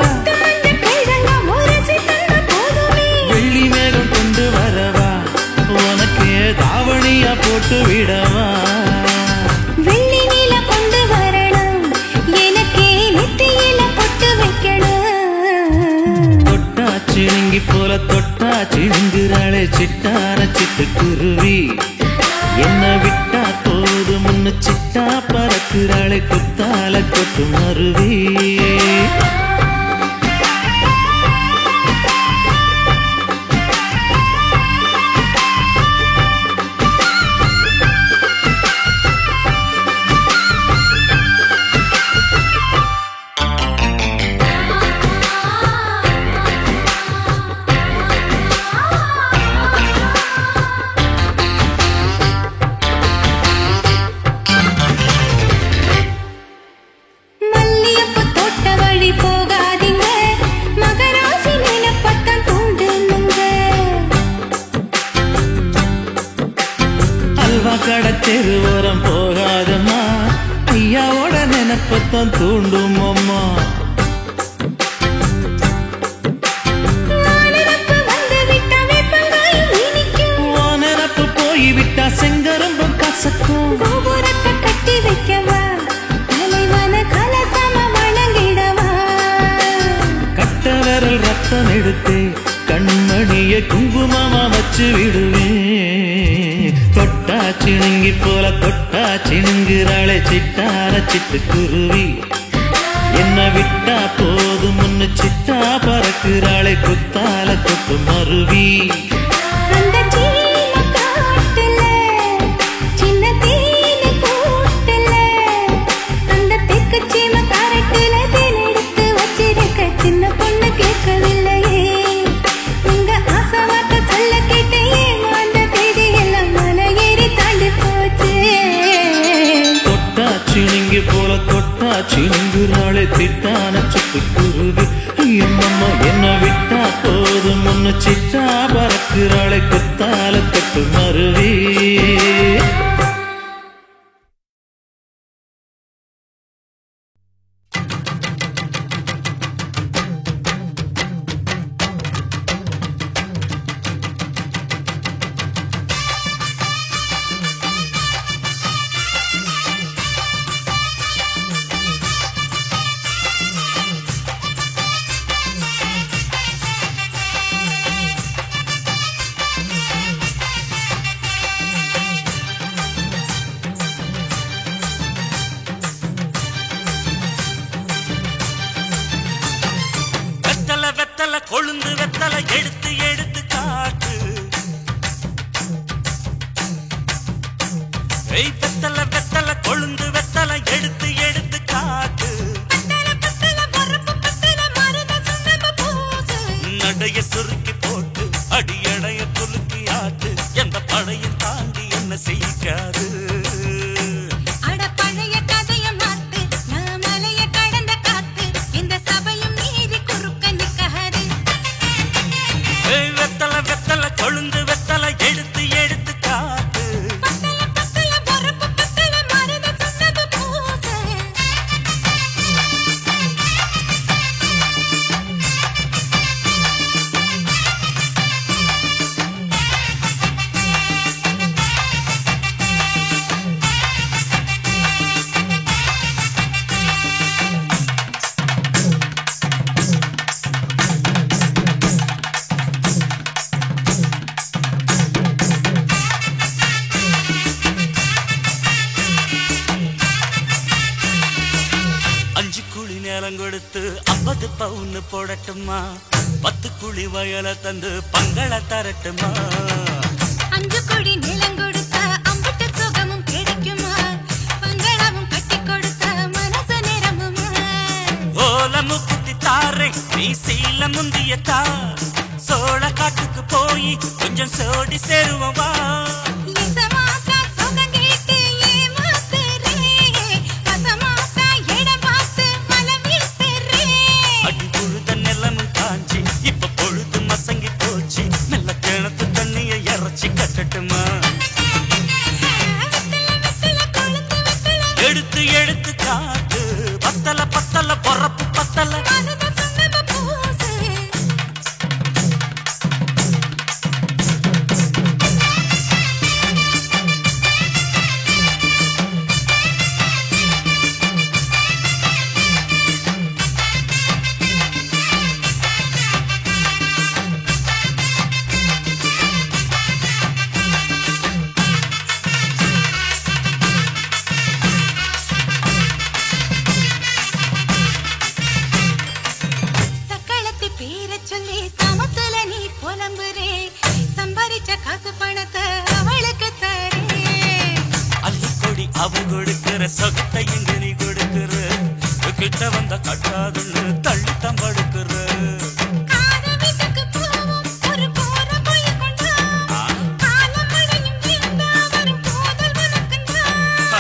வெள்ளி மேகம் கொண்டு வரவா, உனக்கே தாவணியா போட்டு விடவா. வெள்ளி நீல கொண்டு வரணும், எனக்கே நெத்தியில பொட்டு வைக்கணும். தொட்டா சிணுங்கி போல தொட்டா சிணுங்குறாளே சிட்டார சிட்டு குருவி, என்ன விட்டா போது முன்னு சிட்டா பறக்குறாளே குத்தால கொத்து மருவி. மல்லியப்பு தோட்ட வழி போகாதீங்க, மகராசி நிலப்பட்டம் தூண்டுங்க. அல்வா கடை தெருவோரம் போகாதம்மா, ஐயாவோட நினைப்பத்தான் தூண்டும் அம்மா. நினப்பு வந்து விட்டா வேப்பங்காயும் இனிக்கும், நினப்பு போய் விட்டா செங்கரும்பும் கசக்கும். கோபுரத்தை கட்டி வைக்கவா, தலைவன கலசம வணங்கிடவா. கட்ட விரல் ரத்தம் எடுத்து கண்மணிய குங்குமமா வச்சு விடுவேன். தொட்டா சிணுங்கி போல தொட்டா சிணுங்குறாளே சிட்டார சிட்டு குருவி, என்ன விட்டா போது முன்னு சிட்டா பறக்குறாளே குத்தால கொத்து மருவி. அந்த சீம காட்டுல சின்ன தேனு கூட்டுல, அந்த தெக்கு சீம கரட்டுல தேனெடுத்து வச்சிருக்க சின்ன பொண்ணு கேட்கவில்லையே. உங்க ஆசவார்த்தை சொல்ல கேட்டு ஏமாந்த தேதி எல்லாம் மலை ஏறி தாண்டி போச்சு. தொட்டா சிணுங்கி போல தொட்டா சிணுங்குறாளே திட்டான சிட்டு குருவி அம்மம்மா என்ன விட்டா போதும் முன்னு சிட்டா பறக்குறாளை குத்தால கட்டு மருவி கொழுந்து வெத்தலை எடுத்து எடுத்து காட்டு வெத்தலை வெத்தலை கொழுந்து வெத்தலை எடுத்து எடுத்து காட்டு நடைய சுருக்கி போட்டு அடியடைய துலுக்கி ஆட்டு எந்த படையும் தாண்டி என்ன செய்யாது கொழுந்து வெத்தலை எடுத்து எடுத்து காட்டு கொடுத்து 50 பவுன் போடட்டுமா 10 குழி வயல தந்து பங்கள தரட்டுமா 5 கோடி நிலம் கொடுத்தா அம்புட்ட சுகமும் கிடைக்குமா பங்களமும் கட்டி கொடுத்தா மனசு நிரம்புமா ஓலமு குத்தி தாரே நீ சீல முந்தியத்தா சோழ காட்டுக்கு போய் கொஞ்சம் சோடி சேருவோம் வா எடுத்து எடுத்து காட்டு பத்தல பத்தல பொறப்பு பத்தல அவன் கொடுக்கிற சொகத்தை இங்க நீ கொடுக்கிற கிட்ட வந்த கட்டாதுன்னு தள்ளித்தான் படுக்கிற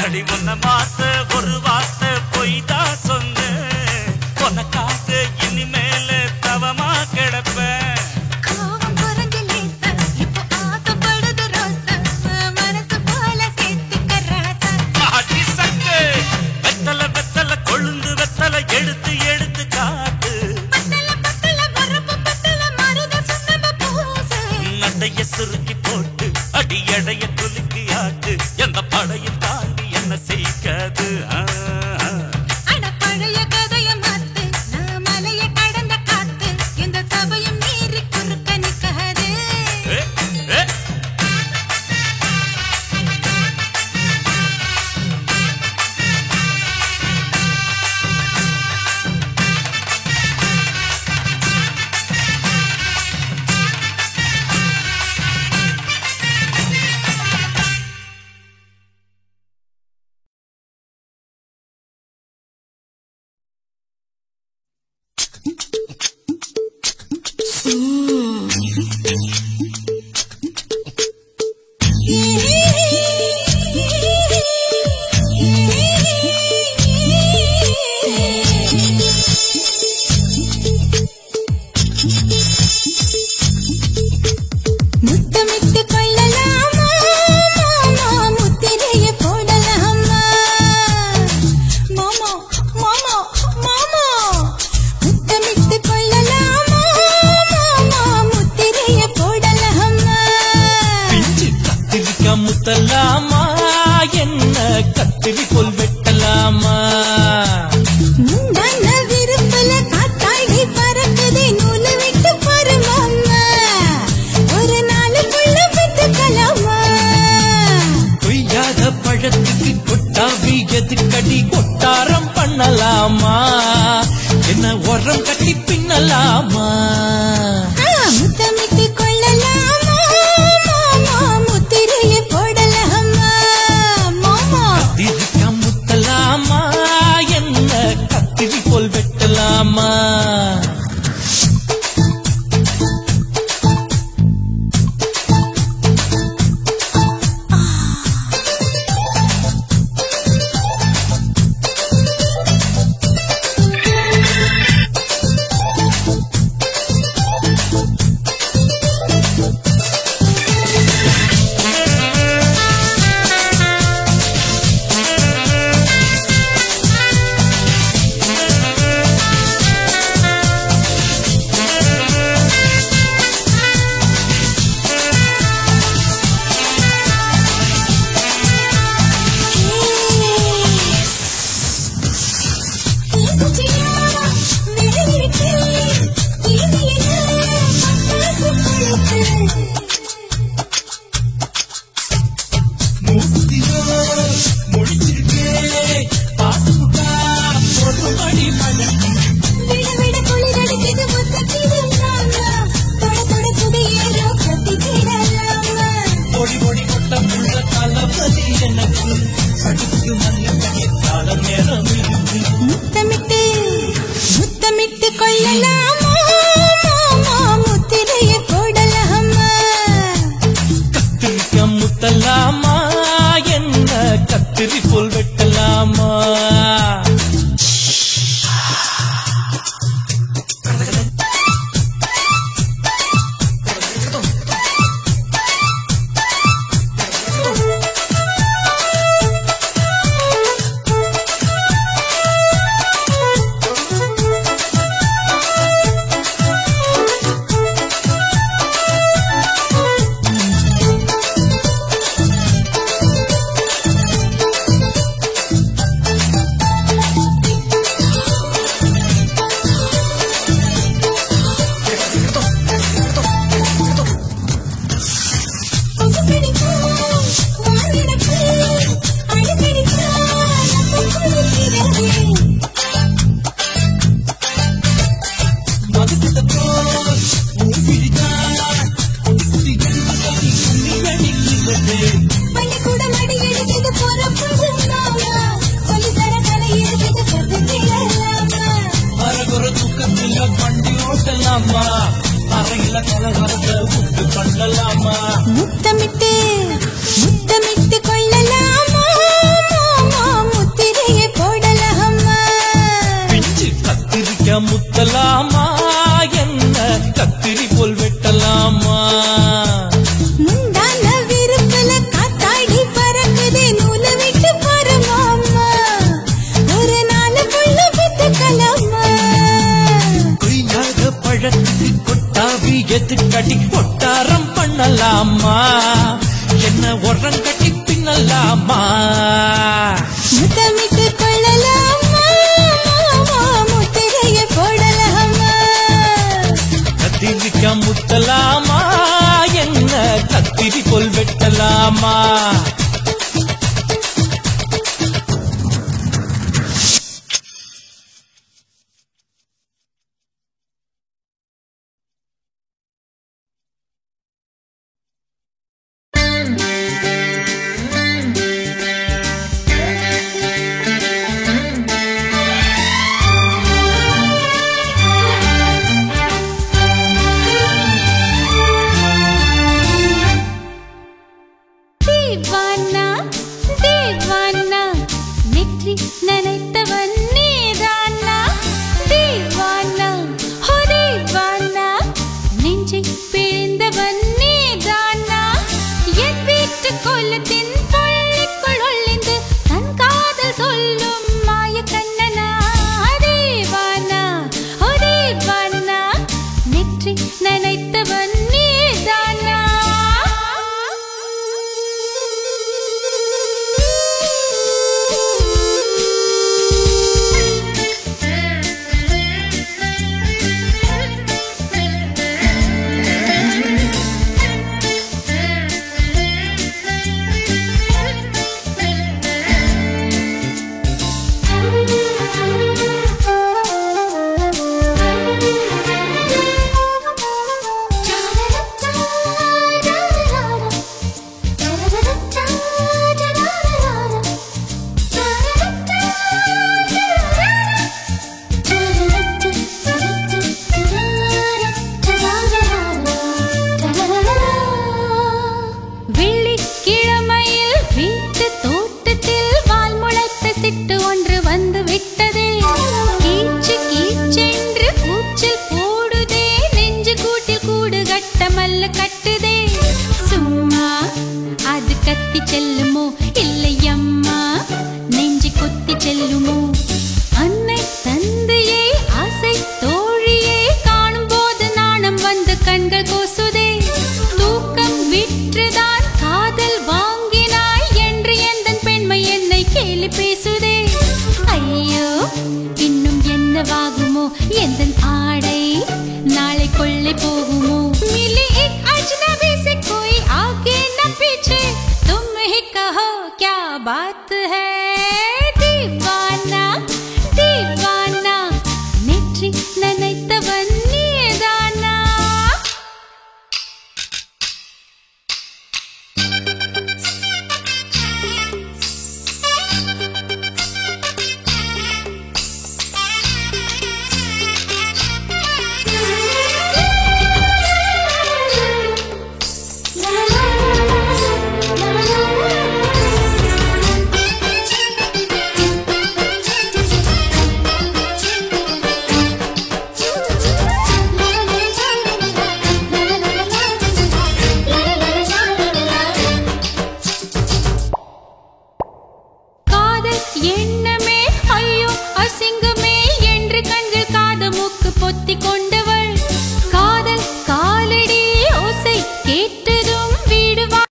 அடி உன்னை மாத்த ஒரு வார்த்தை பொய் தான் சொன்ன உனக்காக இனிமேல தவமா கிடப்பேன் எடுத்து எடுத்து காட்டு நடைய சுருக்கி போட்டு அடி எடைய துலுக்கி ஆட்டு எந்த படையும் தாண்டி என்ன செய்யாது பழைய கதைய மாத்து நான் மலைய கடந்த காத்து எந்த சபையும் மீறி குறுக்க நிக்காது ஒரம் கட்டி பின்னலாமா முத்தமிட்டு கொள்ளலாமா மாமா முத்திரையை போடலாமா மாமா கத்திரிக்கா முத்தலாமா என்ன கத்திரி போல் வெட்டலாமா முத்தமிட்டு முத்தமிட்டு கொள்ளலாமா மாமா முத்திரையை போடலாமா கத்திரிக்கா முத்தலாமா என்ன கத்திரி போல் வெட்டலாமா முத்தமிட்டு முத்தமிட்டு கொள்ளலாமா மாமா முத்திரையை போடலாமா பிஞ்சு கத்திரிக்கா முத்தலாமா என்ன கத்திரி போல் வெட்டலாமா முந்தான விருப்பல காத்தாடி பறக்குதே நூல விட்டு பரமாமா ஒரு நாளுக்குள்ள வித்துக்கலாமா கொய்யாக பழத்துக்கு கொட்டாவி எதுக்கடி கொட்டாரம் பண்ணலாமா என்ன உரம் கட்டி பின்னலாமா முத்தமிட்டு கொள்ளலாமா மாமா முத்திரையை போடலாமா கத்திரிக்கா முத்தலாமா என்ன கத்திரி போல் வெட்டலாமா தீவான சுத்தி செல்லுமோ இல்லையம்மா நெஞ்சு கொத்தி செல்லுமோ அன்னை தந்தையே ஆசை தோழியே காணும் போது நாணம் வந்து கண்கள் கூசுதே தூக்கம் விற்றுதான் காதல் வாங்கினாய் என்று எந்தன் பெண்மை என்னை கேலி பேசுதே ஐயோ இன்னும் என்னவாகுமோ எந்தன் ஆடை நாளை கொள்ளை போகுமோ मिली एक अजनबी से कोई आगे न पीछे तुम ही कहो क्या बात है दीवाना दीवाना नेற்றி நனைத்தவன்